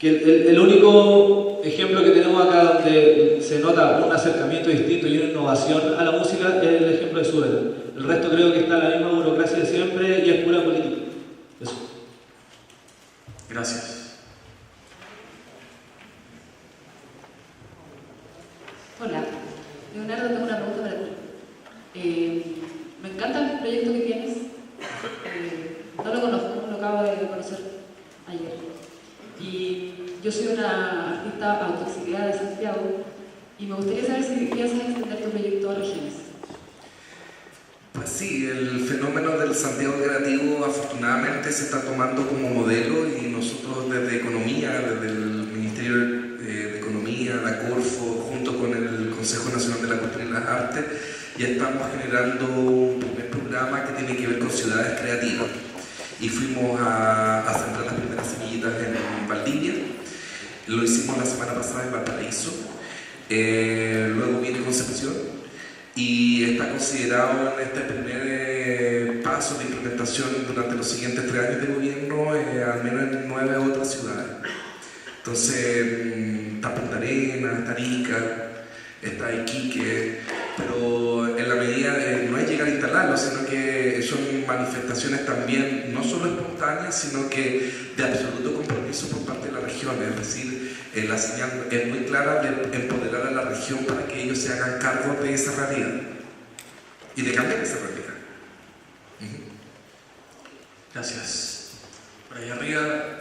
el único ejemplo que tenemos acá donde se nota un acercamiento distinto y una innovación a la música es el ejemplo de Súbela. El resto creo que está en la misma burocracia de siempre y es pura política. Eso. Gracias. Hola, Leonardo, tengo una pregunta para ti. Me encanta el proyecto que tienes. No lo conozco, lo acabo de conocer ayer. Y yo soy una artista autoexiliada de Santiago y me gustaría saber si piensas extender tu proyecto a regiones. Pues Sí, el fenómeno del Santiago Creativo afortunadamente se está tomando como modelo y nosotros desde Economía, desde el Ministerio de Economía, la Corfo, junto con el Consejo Nacional de la Cultura y las Artes, ya estamos generando un primer programa que tiene que ver con ciudades creativas. Y fuimos a sembrar las primeras semillitas en Valdivia, lo hicimos la semana pasada en Valparaíso, luego viene Concepción, y está considerado en este primer paso de implementación durante los siguientes 3 años de gobierno, al menos en 9 otras ciudades. Entonces, está Punta Arenas, está Arica, está Iquique, pero en la medida de no es llegar a instalarlo, sino que son manifestaciones también no solo espontáneas, sino que de absoluto compromiso por parte de la región, es decir, la señal es muy clara de empoderar a la región para que ellos se hagan cargo de esa realidad y de cambiar esa realidad. Gracias. Por ahí arriba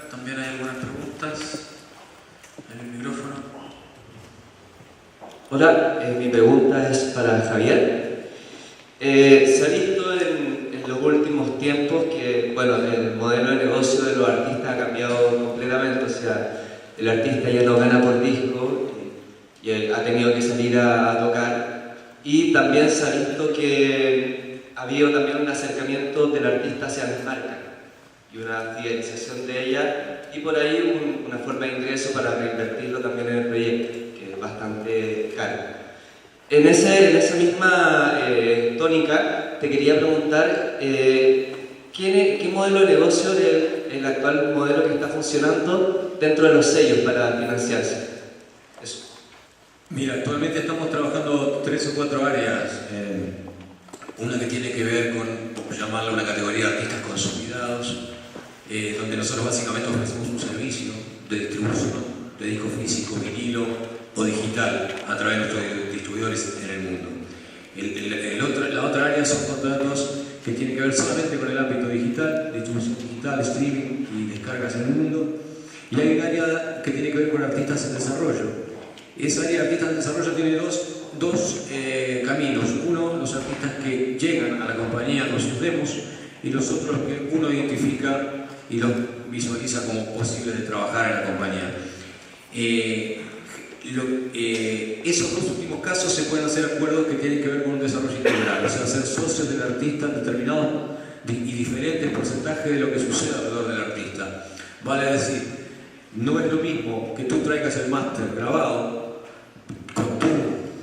también hay algunas preguntas. En el micrófono. Hola, mi pregunta es para Javier. Se ha visto en los últimos tiempos que, bueno, el modelo de negocio de los artistas ha cambiado completamente, o sea, el artista ya no gana por disco y ha tenido que salir a tocar, y también se ha visto que ha habido también un acercamiento del artista hacia las marcas y una fidelización de ellas, y por ahí una forma de ingreso para reinvertirlo también en el proyecto, que es bastante caro. En esa misma tónica te quería preguntar ¿qué modelo de negocio es el actual modelo que está funcionando dentro de los sellos para financiarse? Eso. Mira, actualmente estamos trabajando 3 o 4 áreas. Una que tiene que ver con, vamos a llamarla una categoría de artistas consolidados, donde nosotros básicamente ofrecemos un servicio de distribución de disco físico, vinilo o digital a través de nuestros distribuidores en el mundo. La otra área son contratos que tienen que ver solamente con el ámbito digital, distribución digital, streaming y descargas en el mundo. Y hay un área que tiene que ver con artistas en desarrollo. Esa área de artistas en desarrollo tiene dos caminos. Uno, los artistas que llegan a la compañía con sus demos, y los otros que uno identifica y los visualiza como posibles de trabajar en la compañía. Esos dos últimos casos se pueden hacer acuerdos que tienen que ver con un desarrollo integral, o sea, ser socios del artista en determinado y diferentes porcentajes de lo que sucede alrededor del artista. Vale decir, no es lo mismo que tú traigas el máster grabado con tu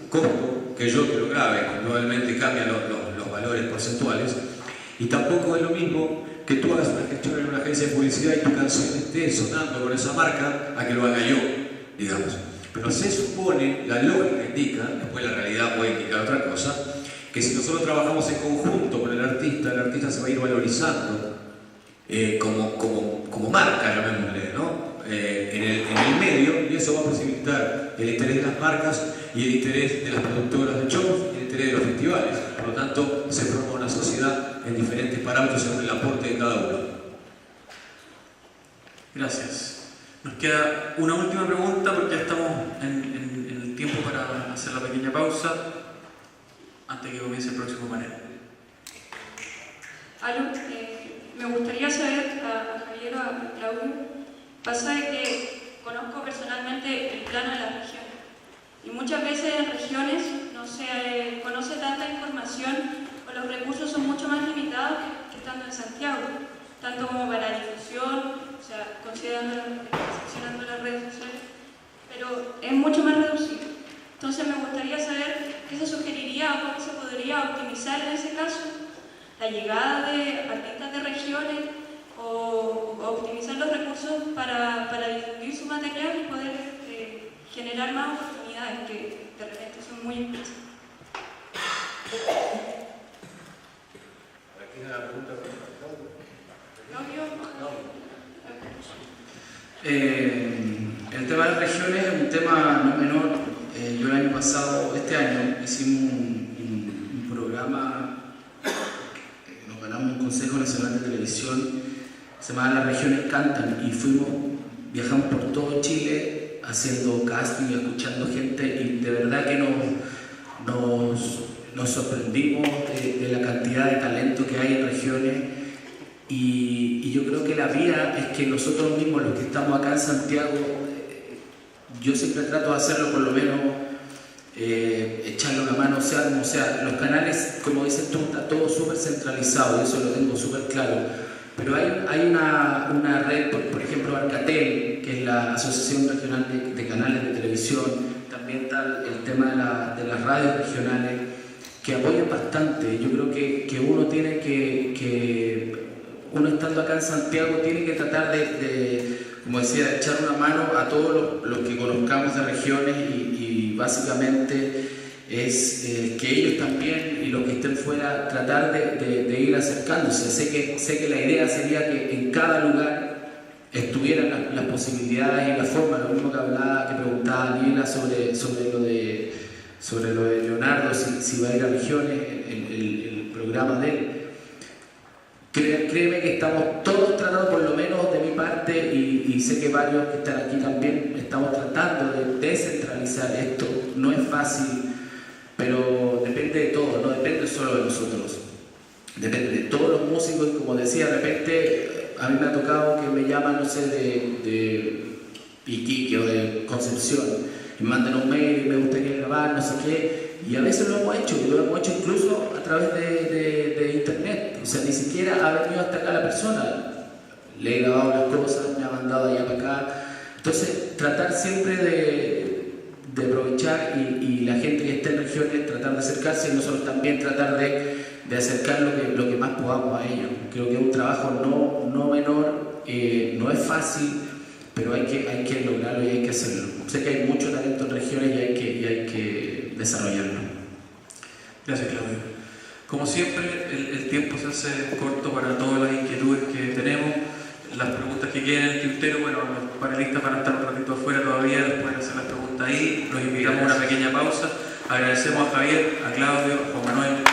costo que yo te lo grabe, probablemente cambian los valores porcentuales, y tampoco es lo mismo que tú hagas una gestión en una agencia de publicidad y tu canción esté sonando con esa marca a que lo haga yo, digamos. Pero se supone, la lógica indica, después la realidad puede indicar otra cosa, que si nosotros trabajamos en conjunto con el artista se va a ir valorizando como marca, llamémosle, ¿no? En el medio, y eso va a posibilitar el interés de las marcas y el interés de las productoras de shows y el interés de los festivales. Por lo tanto, se forma una sociedad en diferentes parámetros según el aporte de cada uno. Gracias. Nos queda una última pregunta porque ya estamos en el tiempo para hacer la pequeña pausa antes de que comience el próximo panel. Aló, me gustaría saber a Javier o a Claudio, pasa de que conozco personalmente el plano de la región y muchas veces en regiones no se conoce tanta información o los recursos son mucho más limitados que estando en Santiago, tanto como para difusión, o sea, excepcionando las redes sociales, pero es mucho más reducido. Entonces me gustaría saber qué se sugeriría o cómo se podría optimizar en ese caso la llegada de artistas de regiones o optimizar los recursos para difundir su material y poder generar más oportunidades que de repente son muy escasas. ¿Tiene la pregunta? El tema de las regiones es un tema no menor. Yo el año pasado, este año, hicimos un programa, nos ganamos un Consejo Nacional de Televisión, se llama Las Regiones Cantan, y viajamos por todo Chile haciendo casting y escuchando gente, y de verdad que nos nos sorprendimos de la cantidad de talento que hay en regiones y yo creo que la vía es que nosotros mismos, los que estamos acá en Santiago, yo siempre trato de hacerlo por lo menos, echarle una mano, o sea, los canales, como dices tú, está todo súper centralizado, eso lo tengo súper claro, pero hay una red, por ejemplo, Arcatel, que es la Asociación Regional de Canales de Televisión, también está el tema de las radios regionales, que apoyan bastante. Yo creo que uno tiene uno estando acá en Santiago, tiene que tratar de como decía, echar una mano a todos los que conozcamos de regiones y básicamente es que ellos también y los que estén fuera tratar de ir acercándose. Sé que la idea sería que en cada lugar estuvieran las posibilidades y la forma, lo mismo que preguntaba Daniela sobre lo de Leonardo, si va a ir a regiones, el programa de él. Créeme que estamos todos tratando, por lo menos de mi parte, y sé que varios que están aquí también, estamos tratando de descentralizar esto. No es fácil, pero depende de todo, no depende solo de nosotros. Depende de todos los músicos y como decía, de repente a mí me ha tocado que me llaman, no sé, de Iquique o de Concepción, y me mandan un mail y me gustaría grabar, no sé qué, y a veces lo hemos hecho incluso a través de internet, o sea, ni siquiera ha venido hasta acá la persona, le he grabado las cosas, me ha mandado allá para acá, entonces tratar siempre de aprovechar y la gente que está en regiones tratar de acercarse y nosotros también tratar de acercar lo que más podamos a ellos. Creo que es un trabajo no menor, no es fácil, pero hay que lograrlo y hay que hacerlo. Sé que hay mucho talento en regiones y hay que desarrollarlo. Gracias, Claudio. Como siempre, el tiempo se hace corto para todas las inquietudes que tenemos. Las preguntas que queden en el tintero, bueno, los panelistas van a estar un ratito afuera todavía, les pueden hacer las preguntas ahí. Los invitamos a una pequeña pausa. Agradecemos a Javier, a Claudio, a Juan Manuel.